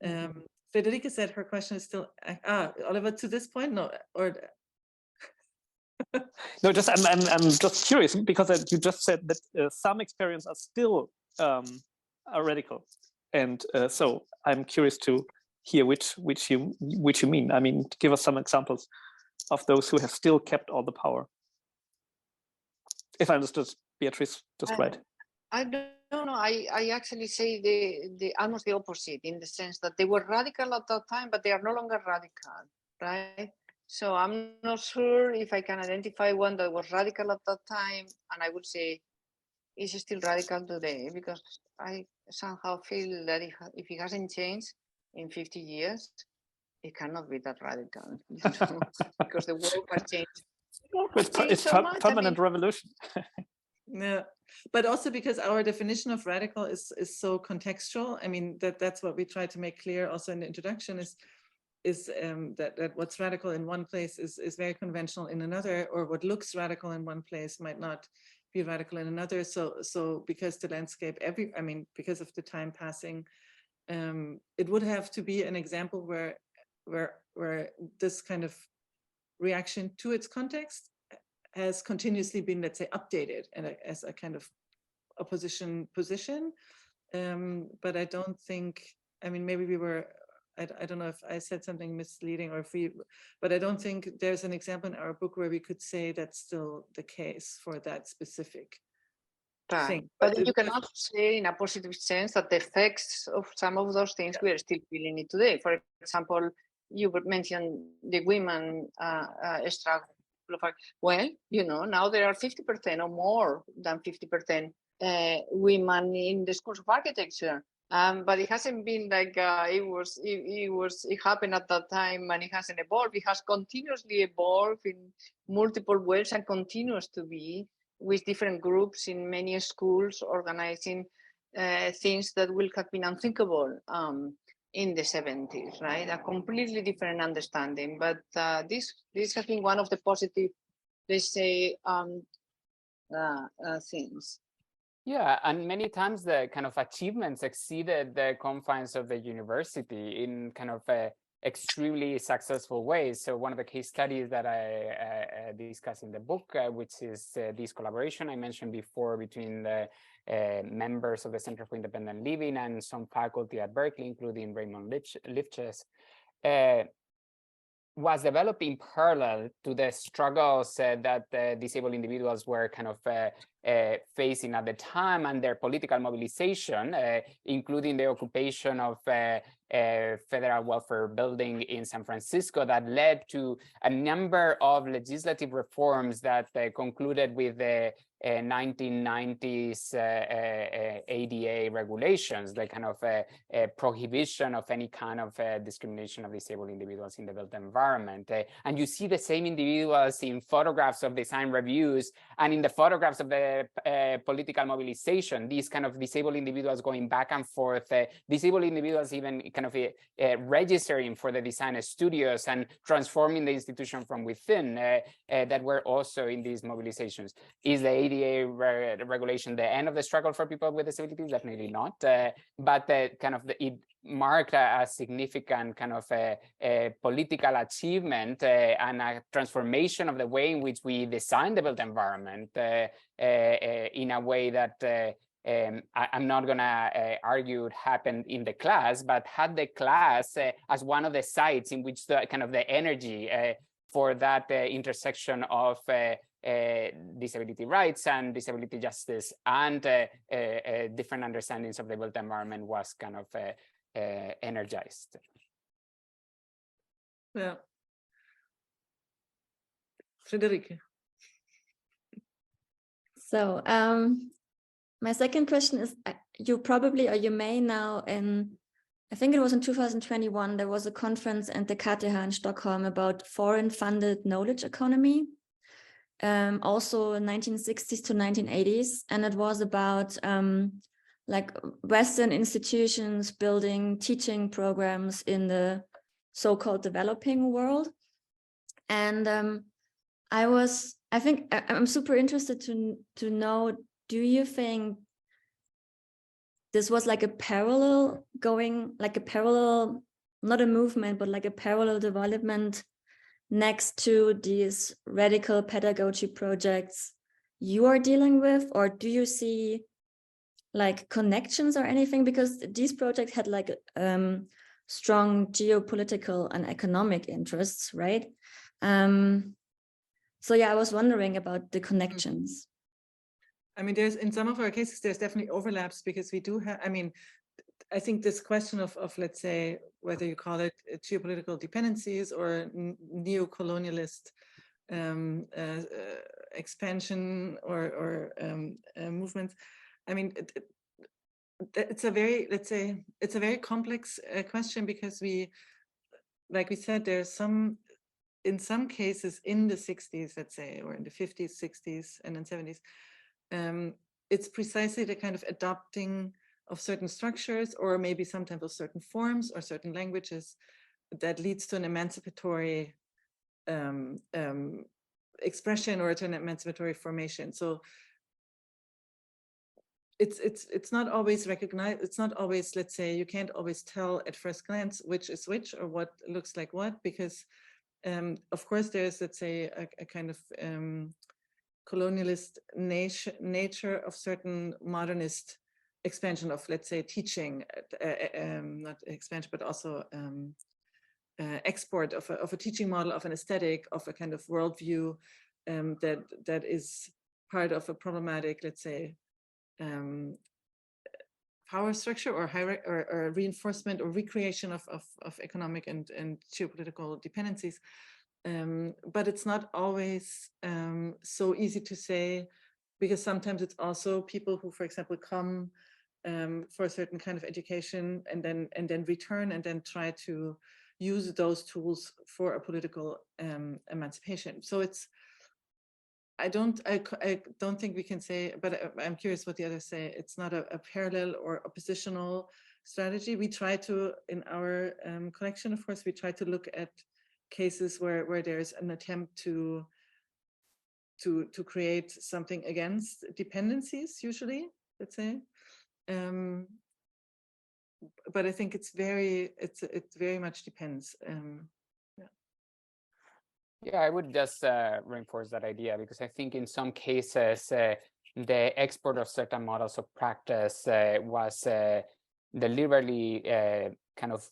Frederike said her question is still Oliver, to this point, no, or no, just I'm just curious, because you just said that some experiments are still are radical, and so I'm curious to here which you mean. I mean, give us some examples of those who have still kept all the power. If I understood Beatriz just right. I don't know. I actually say the almost the opposite, in the sense that they were radical at that time, but they are no longer radical, right? So I'm not sure if I can identify one that was radical at that time, and I would say is still radical today, because I somehow feel that if it hasn't changed in 50 years, it cannot be that radical, you know, because the world has changed. It's so much. permanent revolution. Yeah, but also because our definition of radical is so contextual. I mean, that's what we try to make clear also in the introduction, is that what's radical in one place is very conventional in another, or what looks radical in one place might not be radical in another. So because the landscape, because of the time passing, it would have to be an example where this kind of reaction to its context has continuously been, let's say, updated and as a kind of opposition position. But I don't think, maybe we were, I don't know if I said something misleading or but I don't think there's an example in our book where we could say that's still the case for that specific thing. But you cannot say in a positive sense that the effects of some of those things, we are still feeling it today. For example, you mentioned the women struggle. Well, you know, now there are 50% or more than 50% women in the schools of architecture. But it hasn't been like it happened at that time, and it hasn't evolved. It has continuously evolved in multiple ways and continues to be, with different groups in many schools organizing things that will have been unthinkable in the 70s, right? A completely different understanding. But this has been one of the positive, let's say, things. Yeah, and many times the kind of achievements exceeded the confines of the university in kind of extremely successful ways. So one of the case studies that I discuss in the book, which is this collaboration I mentioned before between the members of the Center for Independent Living and some faculty at Berkeley, including Raymond Lifchus, was developed in parallel to the struggles that disabled individuals were kind of facing at the time, and their political mobilization, including the occupation of federal welfare building in San Francisco, that led to a number of legislative reforms that concluded with the 1990s ADA regulations, the kind of prohibition of any kind of discrimination of disabled individuals in the built environment. And you see the same individuals in photographs of design reviews and in the photographs of the political mobilization, these kind of disabled individuals going back and forth, disabled individuals even kind of registering for the design studios and transforming the institution from within, that were also in these mobilizations. Is the ADA regulation the end of the struggle for people with disabilities? Definitely not. But it marked a significant kind of a political achievement and a transformation of the way in which we design the built environment in a way that I'm not going to argue it happened in the class, but had the class as one of the sites in which the kind of the energy for that intersection of disability rights and disability justice and different understandings of the built environment was kind of energized. Yeah. Frederike. So my second question is, you probably, or you may now, I think it was in 2021, there was a conference at the KTH in Stockholm about foreign funded knowledge economy, also 1960s to 1980s. And it was about like Western institutions building teaching programs in the so-called developing world. And I'm super interested to know, do you think this was like a parallel not a movement, but like a parallel development next to these radical pedagogy projects you are dealing with? Or do you see like connections or anything? Because these projects had like strong geopolitical and economic interests, right? So yeah, I was wondering about the connections. I mean, there's in some of our cases, there's definitely overlaps because we do have, I mean, I think this question of let's say, whether you call it geopolitical dependencies or neo-colonialist expansion or movements, I mean, it's a very, let's say, it's a very complex question because like we said, there's some, in some cases in the 60s, let's say, or in the 50s, 60s, and then 70s, it's precisely the kind of adopting of certain structures or maybe sometimes of certain forms or certain languages that leads to an emancipatory expression or to an emancipatory formation. So it's not always recognized. It's not always, let's say, you can't always tell at first glance which is which or what looks like what, because of course there's, let's say, a kind of colonialist nature of certain modernist expansion of, let's say, teaching, not expansion, but also export of a teaching model, of an aesthetic, of a kind of worldview that is part of a problematic, let's say, power structure or hierarchy or reinforcement or recreation of economic and geopolitical dependencies. But it's not always so easy to say, because sometimes it's also people who, for example, come for a certain kind of education and then return and then try to use those tools for a political emancipation. So it's, I don't think we can say, but I'm curious what the others say. It's not a parallel or oppositional strategy. We try to, in our collection, of course, we try to look at cases where there's an attempt to create something against dependencies, usually, let's say. But I think it very much depends. Yeah, I would just reinforce that idea, because I think in some cases, the export of certain models of practice was deliberately kind of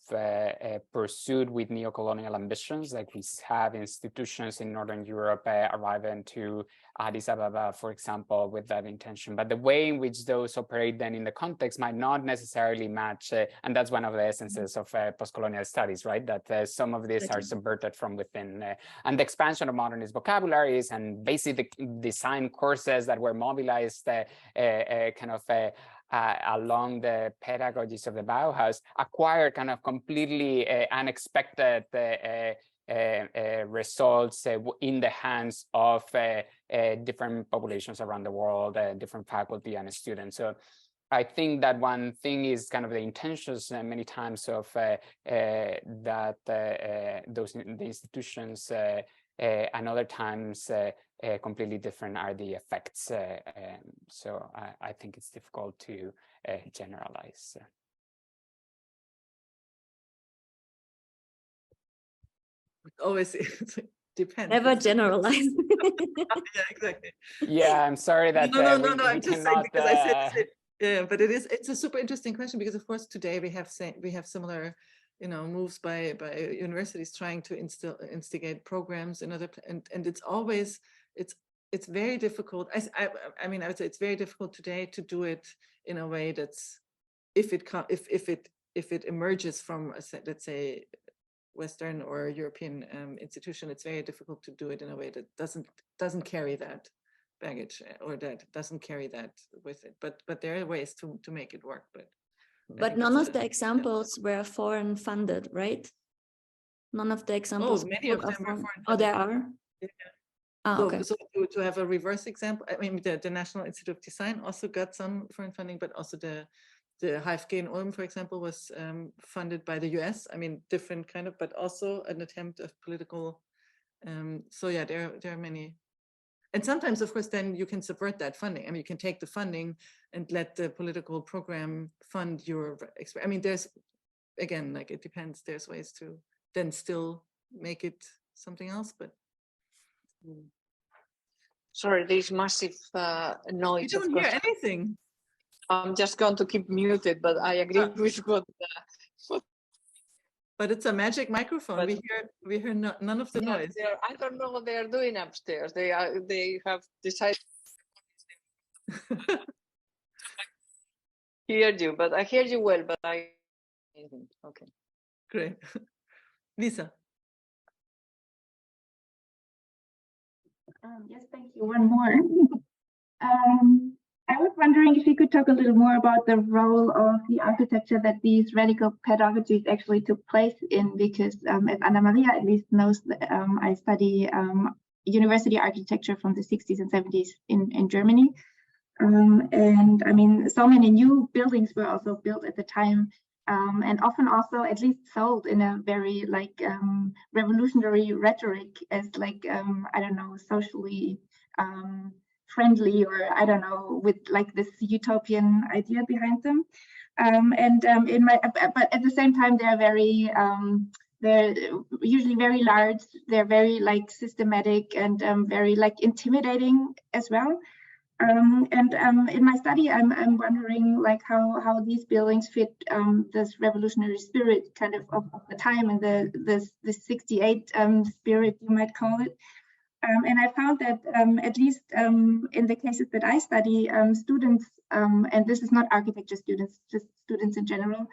pursued with neo-colonial ambitions, like we have institutions in Northern Europe arriving to Addis Ababa, for example, with that intention. But the way in which those operate then in the context might not necessarily match, and that's one of the essences of post-colonial studies, right? That some of these are subverted from within. And the expansion of modernist vocabularies and basic design courses that were mobilized along the pedagogies of the Bauhaus acquired kind of completely unexpected results in the hands of different populations around the world, different faculty and students. So I think that one thing is kind of the intentions many times of the institutions, and other times completely different are the effects. So I think it's difficult to generalize. Always depends. Never generalize. Yeah, exactly. Yeah, I'm sorry that no. I'm just saying because I said yeah, but it's a super interesting question, because of course today we have similar, moves by universities trying to instigate programs and it's always it's very difficult. I mean I would say it's very difficult today to do it in a way that's if it emerges from let's say Western or European institution, it's very difficult to do it in a way that doesn't carry that baggage or that doesn't carry that with it. But there are ways to make it work. But none of the examples were foreign funded, right? None of the examples. Oh, many of them were foreign funded. Oh, there are? Yeah. Okay. So to have a reverse example, I mean, the National Institute of Design also got some foreign funding, but also the HFG in Ulm, for example, was funded by the US. I mean, different kind of, but also an attempt of political. So yeah, there are many. And sometimes, of course, then you can subvert that funding. I mean, you can take the funding and let the political program fund your. I mean, there's, again, like it depends. There's ways to then still make it something else, but. Sorry, there's massive noise. You don't hear anything. I'm just going to keep muted, but I agree with what But it's a magic microphone. But we hear none of the noise. I don't know what they are doing upstairs. They have decided hear you, but I hear you well, but I okay. Great. Lisa. Yes, thank you. One more. I was wondering if you could talk a little more about the role of the architecture that these radical pedagogies actually took place in, because as Anna-Maria at least knows, I study university architecture from the 60s and 70s in Germany. And I mean, so many new buildings were also built at the time, and often also at least sold in a very like revolutionary rhetoric as like, I don't know, socially friendly, or I don't know, with like this utopian idea behind them. But at the same time, they're very, they're usually very large. They're very like systematic and very like intimidating as well. In my study, I'm wondering like how these buildings fit this revolutionary spirit kind of the time, and the 68 spirit, you might call it. And I found that at least in the cases that I study, students, and this is not architecture students, just students in general,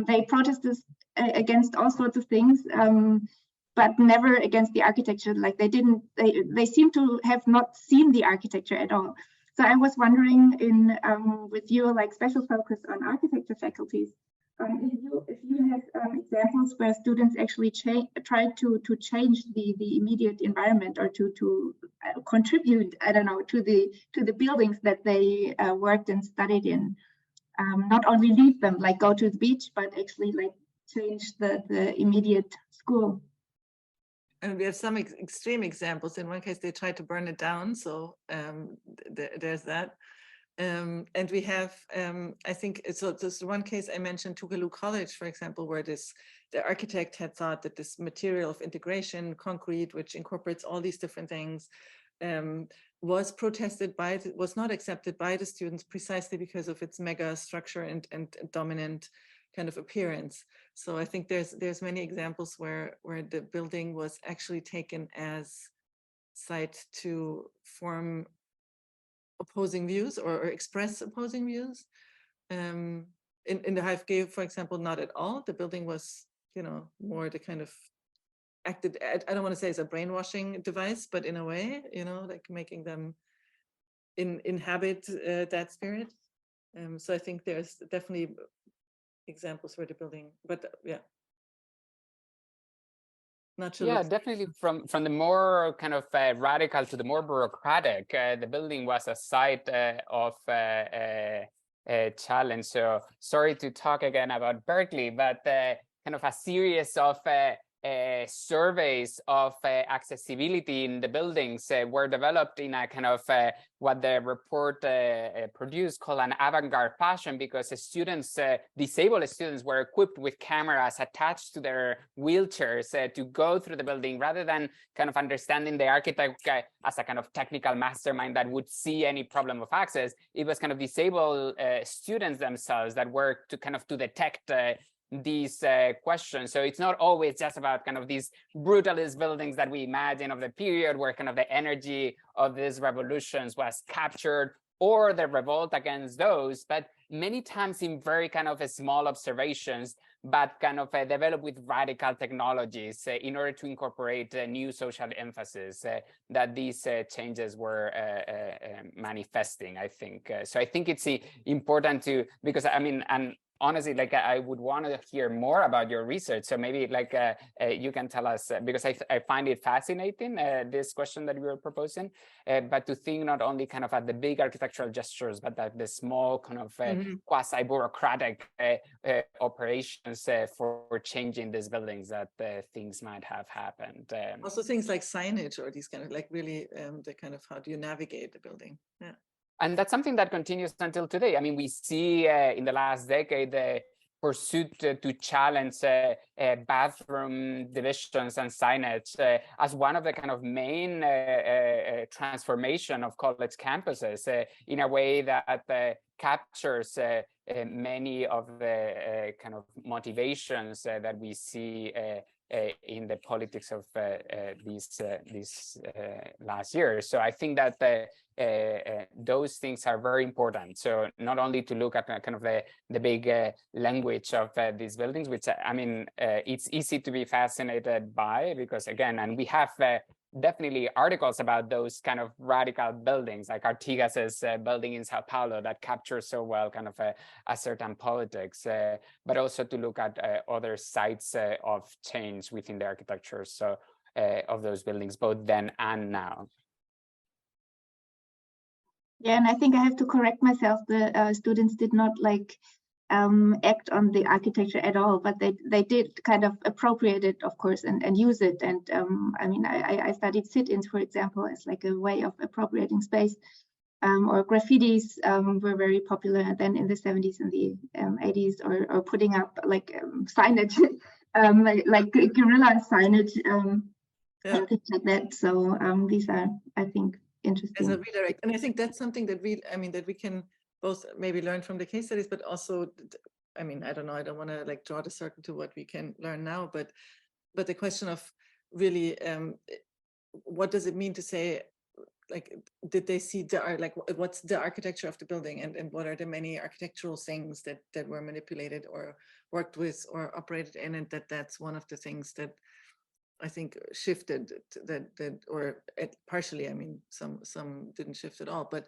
they protested against all sorts of things, but never against the architecture. Like they seem to have not seen the architecture at all. So I was wondering, with your like special focus on architecture faculties, if you have examples where students actually try to change the immediate environment, or to contribute, I don't know, to the buildings that they worked and studied in. Not only leave them, like go to the beach, but actually like change the immediate school. And we have some extreme examples. In one case, they tried to burn it down. So there's that. And we have, I think, so this one case I mentioned, Tougaloo College, for example, where the architect had thought that this material of integration, concrete, which incorporates all these different things, was not accepted by the students precisely because of its mega structure and dominant kind of appearance. So I think there's many examples where the building was actually taken as site to form opposing views or express opposing views. In the HFG, for example, not at all. The building was, more the kind of acted, I don't want to say it's a brainwashing device, but in a way, like making them inhabit that spirit. So I think there's definitely examples where the building, but yeah. Not sure. Yeah, definitely from the more kind of radical to the more bureaucratic, the building was a site of challenge. So sorry to talk again about Berkeley, but kind of a series of surveys of accessibility in the buildings were developed in a kind of what the report produced called an avant-garde fashion, because the students, disabled students, were equipped with cameras attached to their wheelchairs to go through the building, rather than kind of understanding the architect as a kind of technical mastermind that would see any problem of access. It was kind of disabled students themselves that were to kind of to detect these questions. So it's not always just about kind of these brutalist buildings that we imagine of the period where kind of the energy of these revolutions was captured, or the revolt against those, but many times in very kind of small observations, but kind of developed with radical technologies in order to incorporate new social emphasis that these changes were manifesting, I think. So I think it's important to, because I mean, and honestly, like I would want to hear more about your research. So maybe like you can tell us, because I find it fascinating, this question that you were proposing, but to think not only kind of at the big architectural gestures, but at the small kind of quasi-bureaucratic operations for changing these buildings, that things might have happened. Also things like signage, or these kind of like really the kind of how do you navigate the building? Yeah. And that's something that continues until today. I mean, we see in the last decade pursuit to challenge bathroom divisions and signage as one of the kind of main transformation of college campuses in a way that captures many of the kind of motivations that we see in the politics of these last years. So I think that those things are very important. So not only to look at kind of the big language of these buildings, which I mean, it's easy to be fascinated by, because again, and we have definitely articles about those kind of radical buildings, like Artigas's building in Sao Paulo, that captures so well kind of a certain politics, but also to look at other sites of change within the architecture, so of those buildings, both then and now. Yeah, and I think I have to correct myself. The students did not act on the architecture at all, but they did kind of appropriate it, of course, and use it. And I mean, I studied sit-ins, for example, as like a way of appropriating space. Or graffitis were very popular then in the 70s and the 80s, or putting up like signage, like guerrilla signage, and things like that. So these are, I think, interesting. As a redirect, and I think that's something that we can both maybe learn from the case studies, but also, I mean, I don't know, I don't want to like draw the circle to what we can learn now, but the question of really, what does it mean to say, like, did they see what's the architecture of the building, and what are the many architectural things that were manipulated or worked with or operated in, and that's one of the things that I think shifted or partially, I mean, some didn't shift at all, but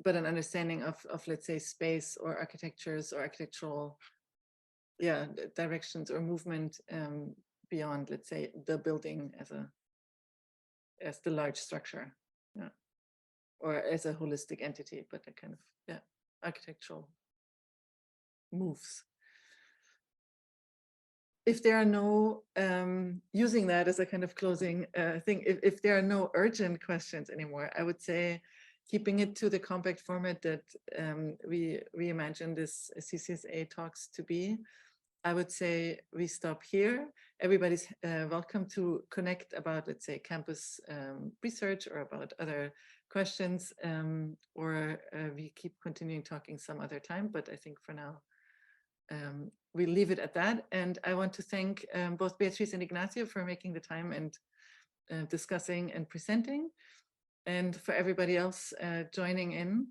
an understanding of let's say space or architectures or architectural directions or movement beyond, let's say, the building as the large structure, or as a holistic entity, but a kind of architectural moves. If there are no, using that as a kind of closing thing, if there are no urgent questions anymore, I would say, keeping it to the compact format that we imagine this CCSA talks to be, I would say we stop here. Everybody's welcome to connect about, let's say, campus research or about other questions, or we keep continuing talking some other time, but I think for now, we'll leave it at that. And I want to thank both Beatriz and Ignacio for making the time and discussing and presenting, and for everybody else joining in,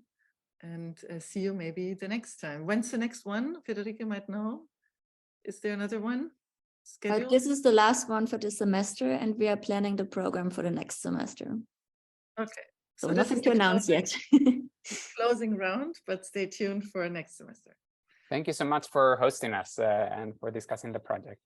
and see you maybe the next time. When's the next one? Frederike might know. Is there another one scheduled? This is the last one for this semester, and we are planning the program for the next semester. Okay. So nothing to announce yet. Closing round, but stay tuned for next semester. Thank you so much for hosting us and for discussing the project.